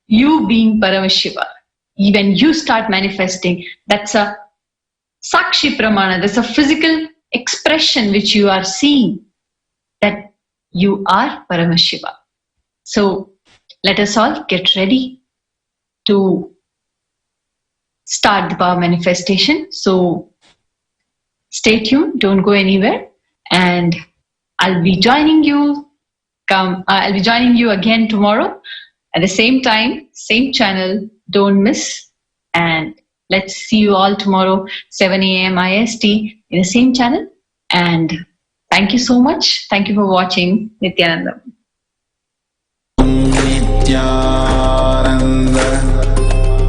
you being Paramashiva. When you start manifesting, that's a Sakshi Pramana, that's a physical expression which you are seeing that you are Paramashiva. So let us all get ready to start the power manifestation. So stay tuned, don't go anywhere, and I'll be joining you. I'll be joining you again tomorrow at the same time, same channel. Don't miss, and let's see you all tomorrow 7 a.m. IST in the same channel. And thank you so much. Thank you for watching. Nithyananda. Nithyananda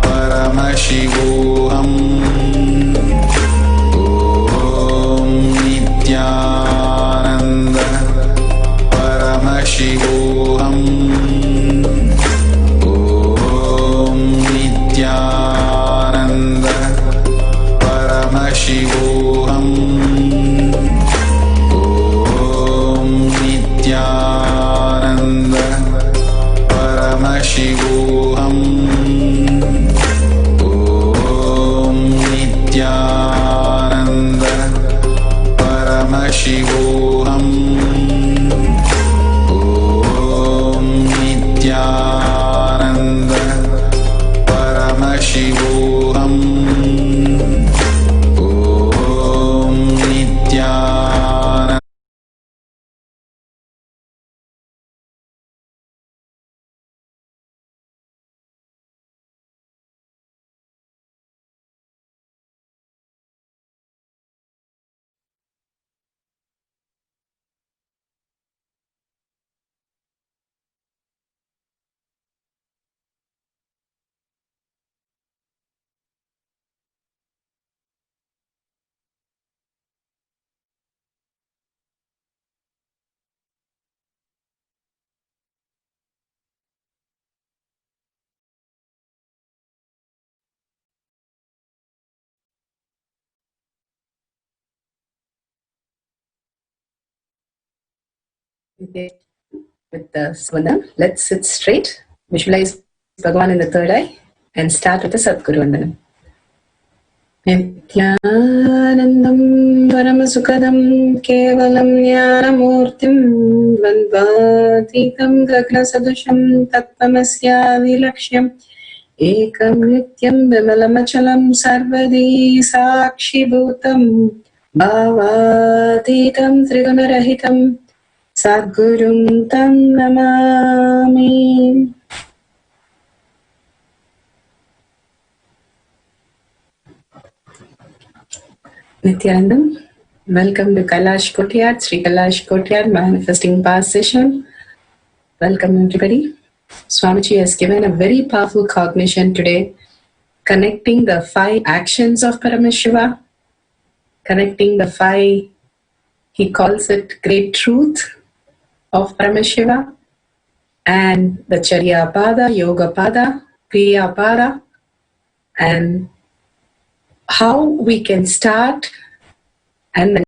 Paramashivoham. Om Nithyananda Paramashivoham. Om Nithyananda Paramashivoham. Om Nithyananda Paramashivoham. with the Vandam. Let's sit straight, visualize Bhagavan in the third eye, and start with the Sadguru Vandanam. Nithyanandam Paramasukadam Kevalam Jnanamurtim Dvandvatitam Gagnasadusham Tattvamasya Vilaksham Ekam Nityam Vimalamachalam Sarvadi Sakshibhutam Bhavatitam Trigunarahitam Sadgurum Tam Namami. Nithyanandam, welcome to Kailash Kotyard, Sri Kailash Kotyard Manifesting Power Session. Welcome everybody. Swamiji has given a very powerful cognition today, connecting the 5 actions of Paramashiva, connecting the 5, he calls it great truth of Paramashiva, and the Charya Pada, Yoga Pada, Kriya Pada, and how we can start and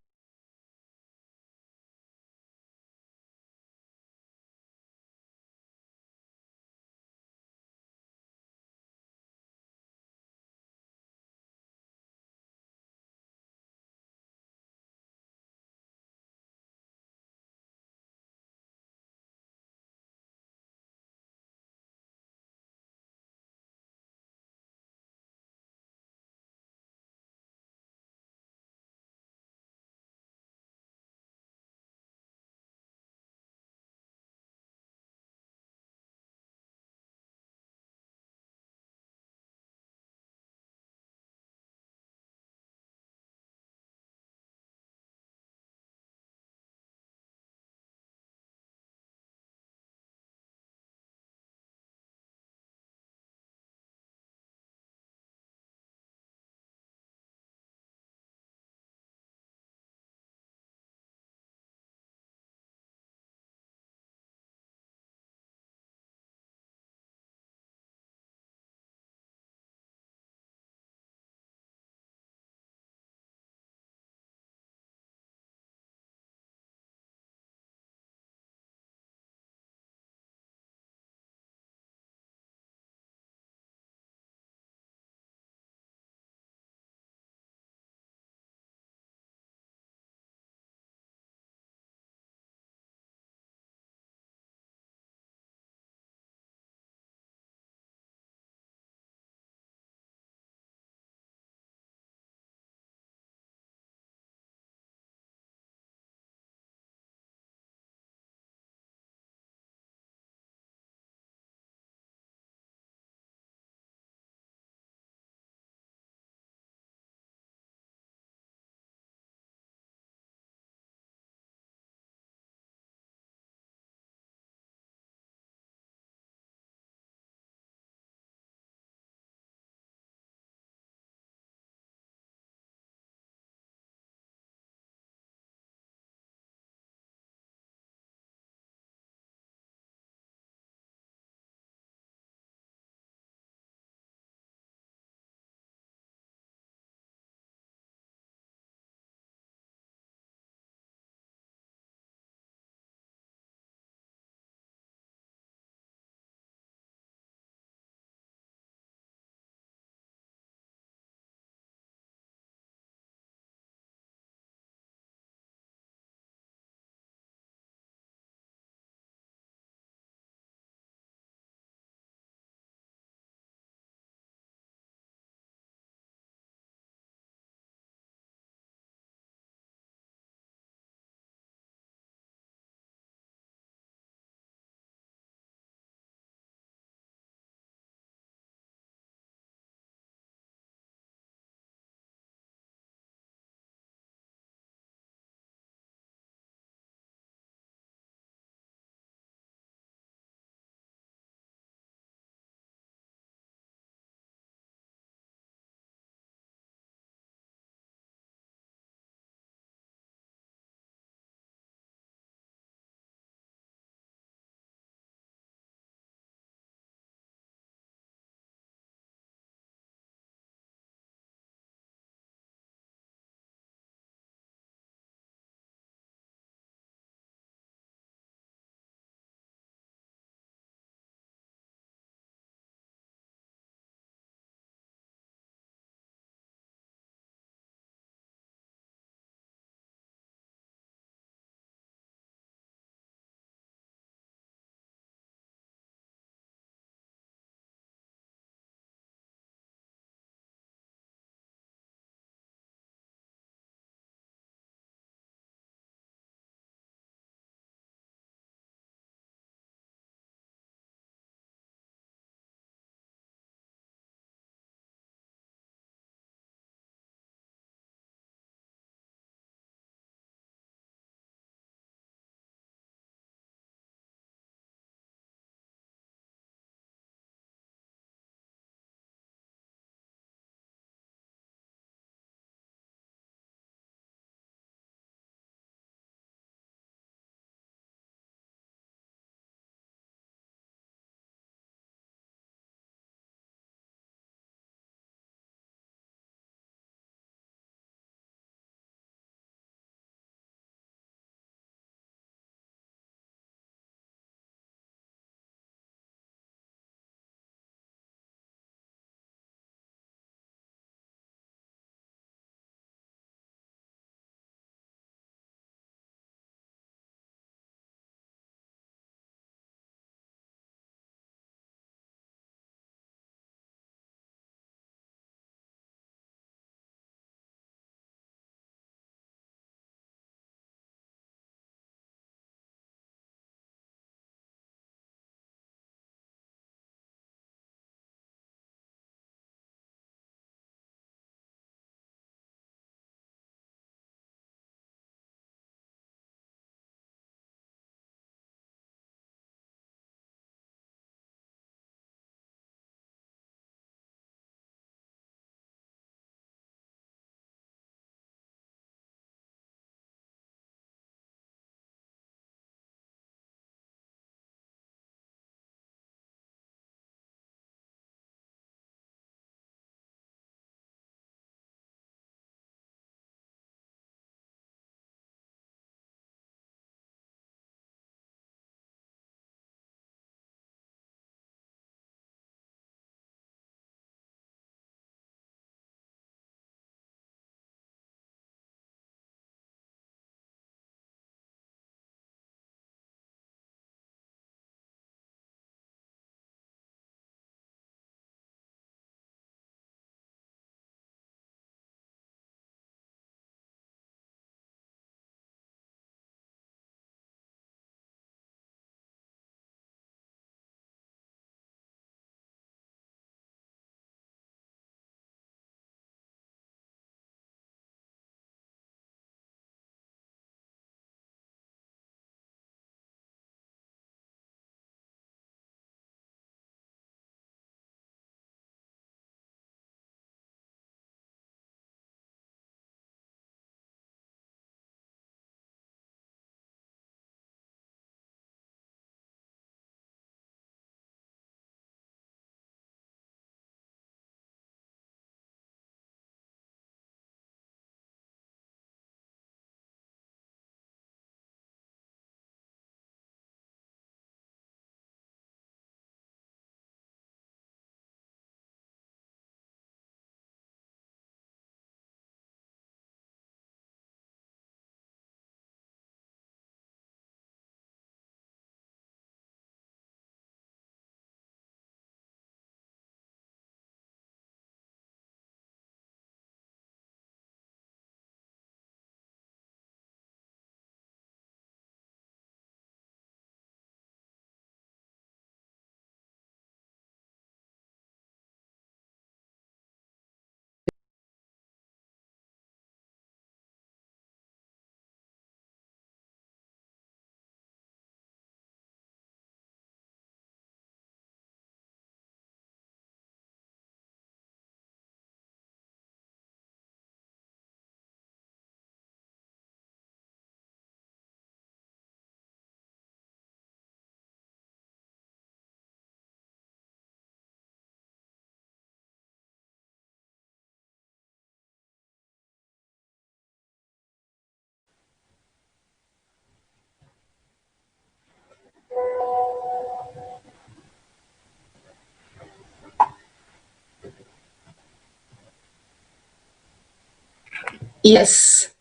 Yes.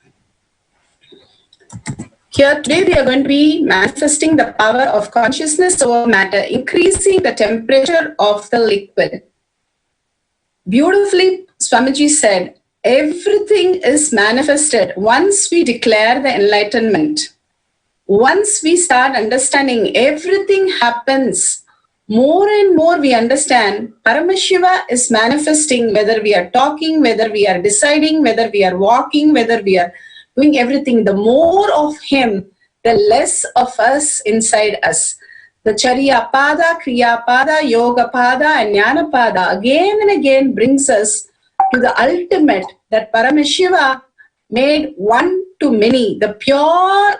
Here today we are going to be manifesting the power of consciousness over matter, increasing the temperature of the liquid. Beautifully, Swamiji said, everything is manifested once we declare the enlightenment. Once we start understanding, everything happens. More and more we understand Paramashiva is manifesting, whether we are talking, whether we are deciding, whether we are walking, whether we are doing everything. The more of him, the less of us inside us. The Charya Pada, Kriya Pada, Yoga Pada and Jnana Pada again and again brings us to the ultimate, that Paramashiva made one to many. The pure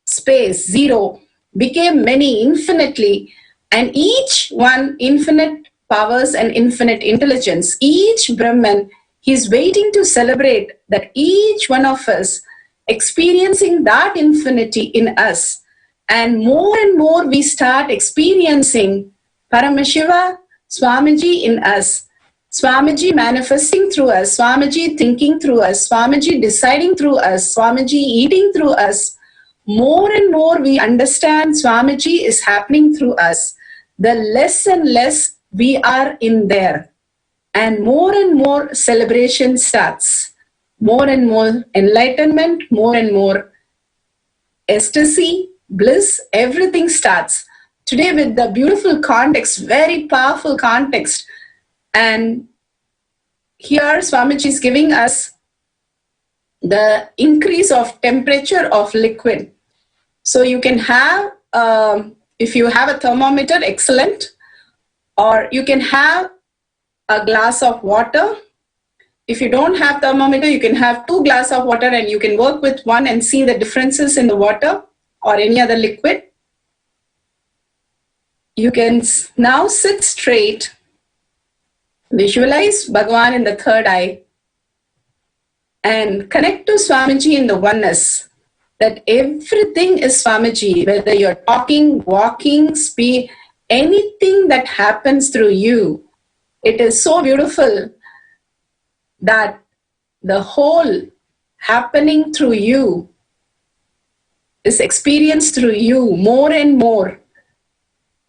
space, zero, became many infinitely, and each one infinite powers and infinite intelligence. Each Brahman, he's waiting to celebrate that each one of us experiencing that infinity in us. And more we start experiencing Paramashiva, Swamiji in us, Swamiji manifesting through us, Swamiji thinking through us, Swamiji deciding through us, Swamiji eating through us. More and more we understand Swamiji is happening through us, the less and less we are in there. And more celebration starts. More and more enlightenment, more and more ecstasy, bliss, everything starts. Today with the beautiful context, very powerful context. And here Swamiji is giving us the increase of temperature of liquid. So you can have, if you have a thermometer, excellent. Or you can have a glass of water. If you don't have thermometer, you can have 2 glasses of water and you can work with one and see the differences in the water or any other liquid. You can now sit straight, visualize Bhagavan in the third eye and connect to Swamiji in the oneness, that everything is Swamiji, whether you're talking, walking, speak, anything that happens through you. It is so beautiful that the whole happening through you is experienced through you more and more.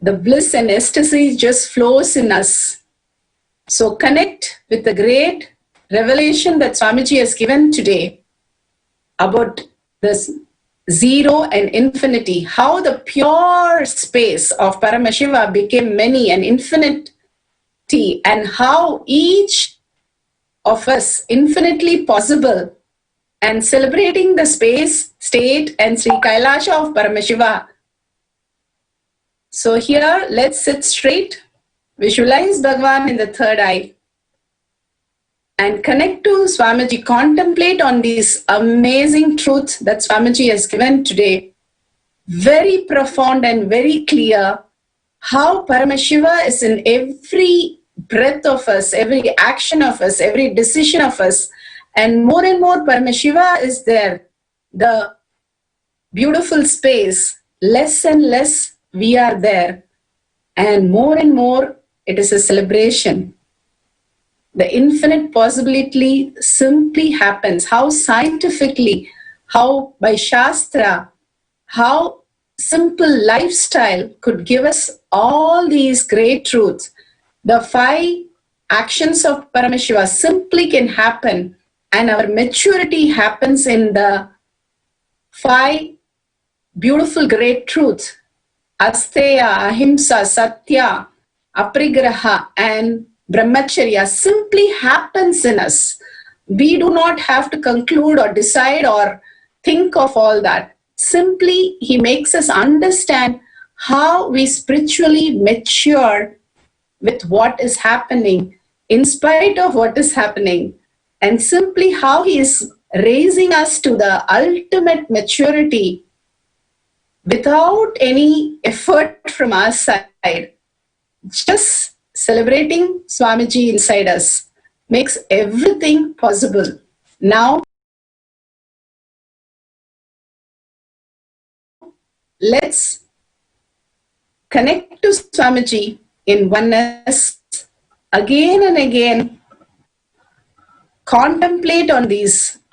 The bliss and ecstasy just flows in us. So connect with the great revelation that Swamiji has given today about this zero and infinity, how the pure space of Paramashiva became many and infinity, and how each of us infinitely possible, and celebrating the space, state and Sri Kailasha of Paramashiva. So here, let's sit straight, visualize Bhagavan in the third eye and connect to Swamiji. Contemplate on these amazing truths that Swamiji has given today. Very profound and very clear how Paramashiva is in every breath of us, every action of us, every decision of us. And more Paramashiva is there. The beautiful space, less and less we are there. And more it is a celebration. The infinite possibility simply happens. How scientifically, how by Shastra, how simple lifestyle could give us all these great truths. The 5 actions of Paramashiva simply can happen, and our maturity happens in the 5 beautiful great truths. Asteya, Ahimsa, Satya, Aprigraha and Brahmacharya simply happens in us. We do not have to conclude or decide or think of all that. Simply, he makes us understand how we spiritually mature with what is happening, in spite of what is happening, and simply how he is raising us to the ultimate maturity without any effort from our side. Just celebrating Swamiji inside us makes everything possible. Now, let's connect to Swamiji in oneness again and again. Contemplate on these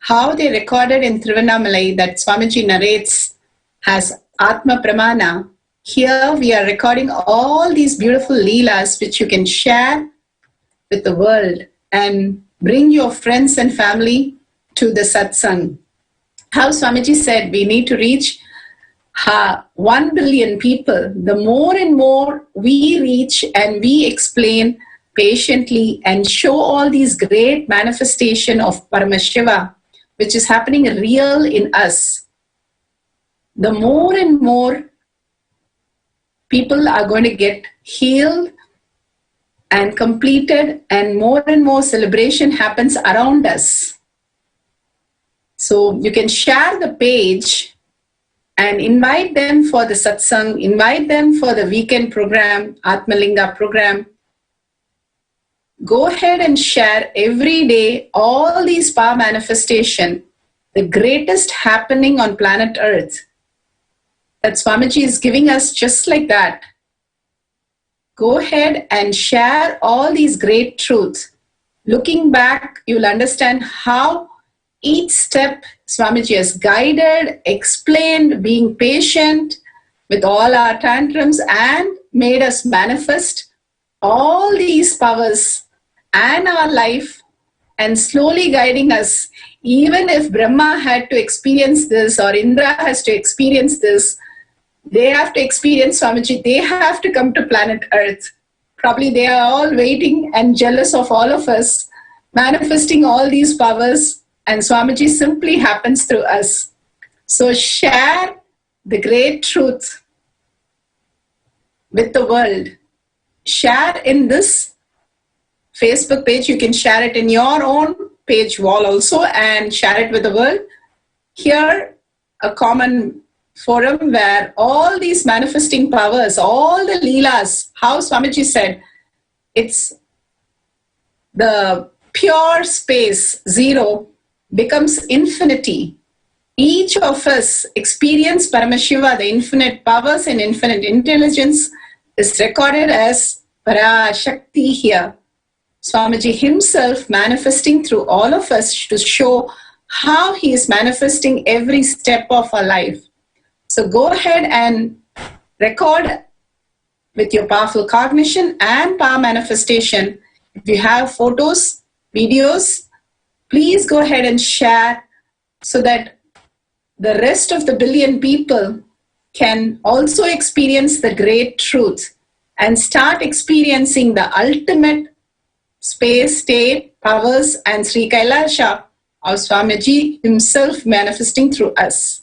how they recorded in Tiruvannamalai that Swamiji narrates as Atma Pramana. Here we are recording all these beautiful leelas which you can share with the world and bring your friends and family to the satsang. How Swamiji said we need to reach 1 billion people. The more and more we reach and we explain patiently and show all these great manifestation of Paramashiva, which is happening real in us, the more and more people are going to get healed and completed, and more celebration happens around us. So you can share the page and invite them for the satsang, invite them for the weekend program, Atmalinga program. Go ahead and share every day all these power manifestation, the greatest happening on planet Earth, that Swamiji is giving us just like that. Go ahead and share all these great truths. Looking back, you'll understand how each step Swamiji has guided, explained, being patient with all our tantrums and made us manifest all these powers and our life, and slowly guiding us. Even if Brahma had to experience this or Indra has to experience this, they have to experience Swamiji. They have to come to planet Earth. Probably they are all waiting and jealous of all of us, manifesting all these powers, and Swamiji simply happens through us. So share the great truth with the world. Share in this Facebook page. You can share it in your own page wall also and share it with the world. Here, a common forum where all these manifesting powers, all the leelas, how Swamiji said, it's the pure space, zero, becomes infinity. Each of us experience Paramashiva, the infinite powers and infinite intelligence is recorded as Parashakti here. Swamiji himself manifesting through all of us to show how he is manifesting every step of our life. So go ahead and record with your powerful cognition and power manifestation. If you have photos, videos, please go ahead and share so that the rest of the billion people can also experience the great truth and start experiencing the ultimate space, state, powers, and Sri Kailasha of Swamiji himself manifesting through us.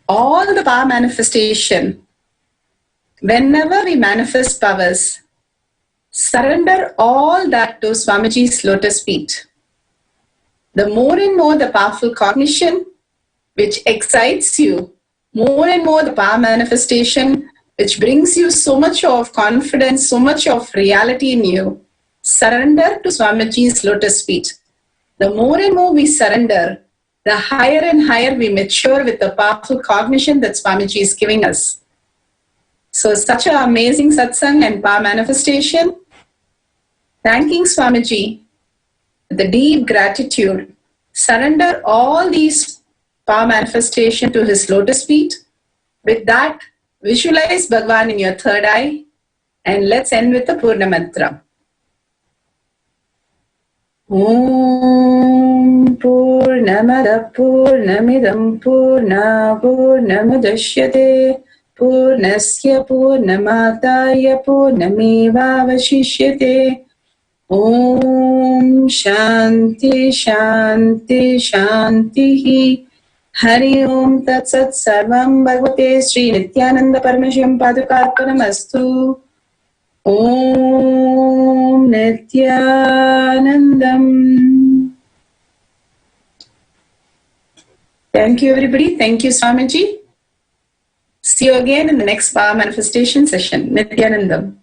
All the power manifestation, whenever we manifest powers, surrender all that to Swamiji's lotus feet. The more and more the powerful cognition which excites you, more and more the power manifestation which brings you so much of confidence, so much of reality in you, surrender to Swamiji's lotus feet. The more and more we surrender, the higher and higher we mature with the powerful cognition that Swamiji is giving us. So such an amazing satsang and power manifestation. Thanking Swamiji with the deep gratitude. Surrender all these power manifestation to his lotus feet. With that, visualize Bhagavan in your third eye. And let's end with the Purna Mantra. Om Purnamada Purnamidam Purna Purnamadashyate Purnasya Purnamataya Purnamevavashishyate. Om Shanti Shanti Shanti. Hari Om Tat Sat Sarvam Bhagavate Sri Nithyananda Paramashivam Padukarpanamastu. Om Nithyanandam. Thank you, everybody. Thank you, Swamiji. See you again in the next power manifestation session. Nithyanandam.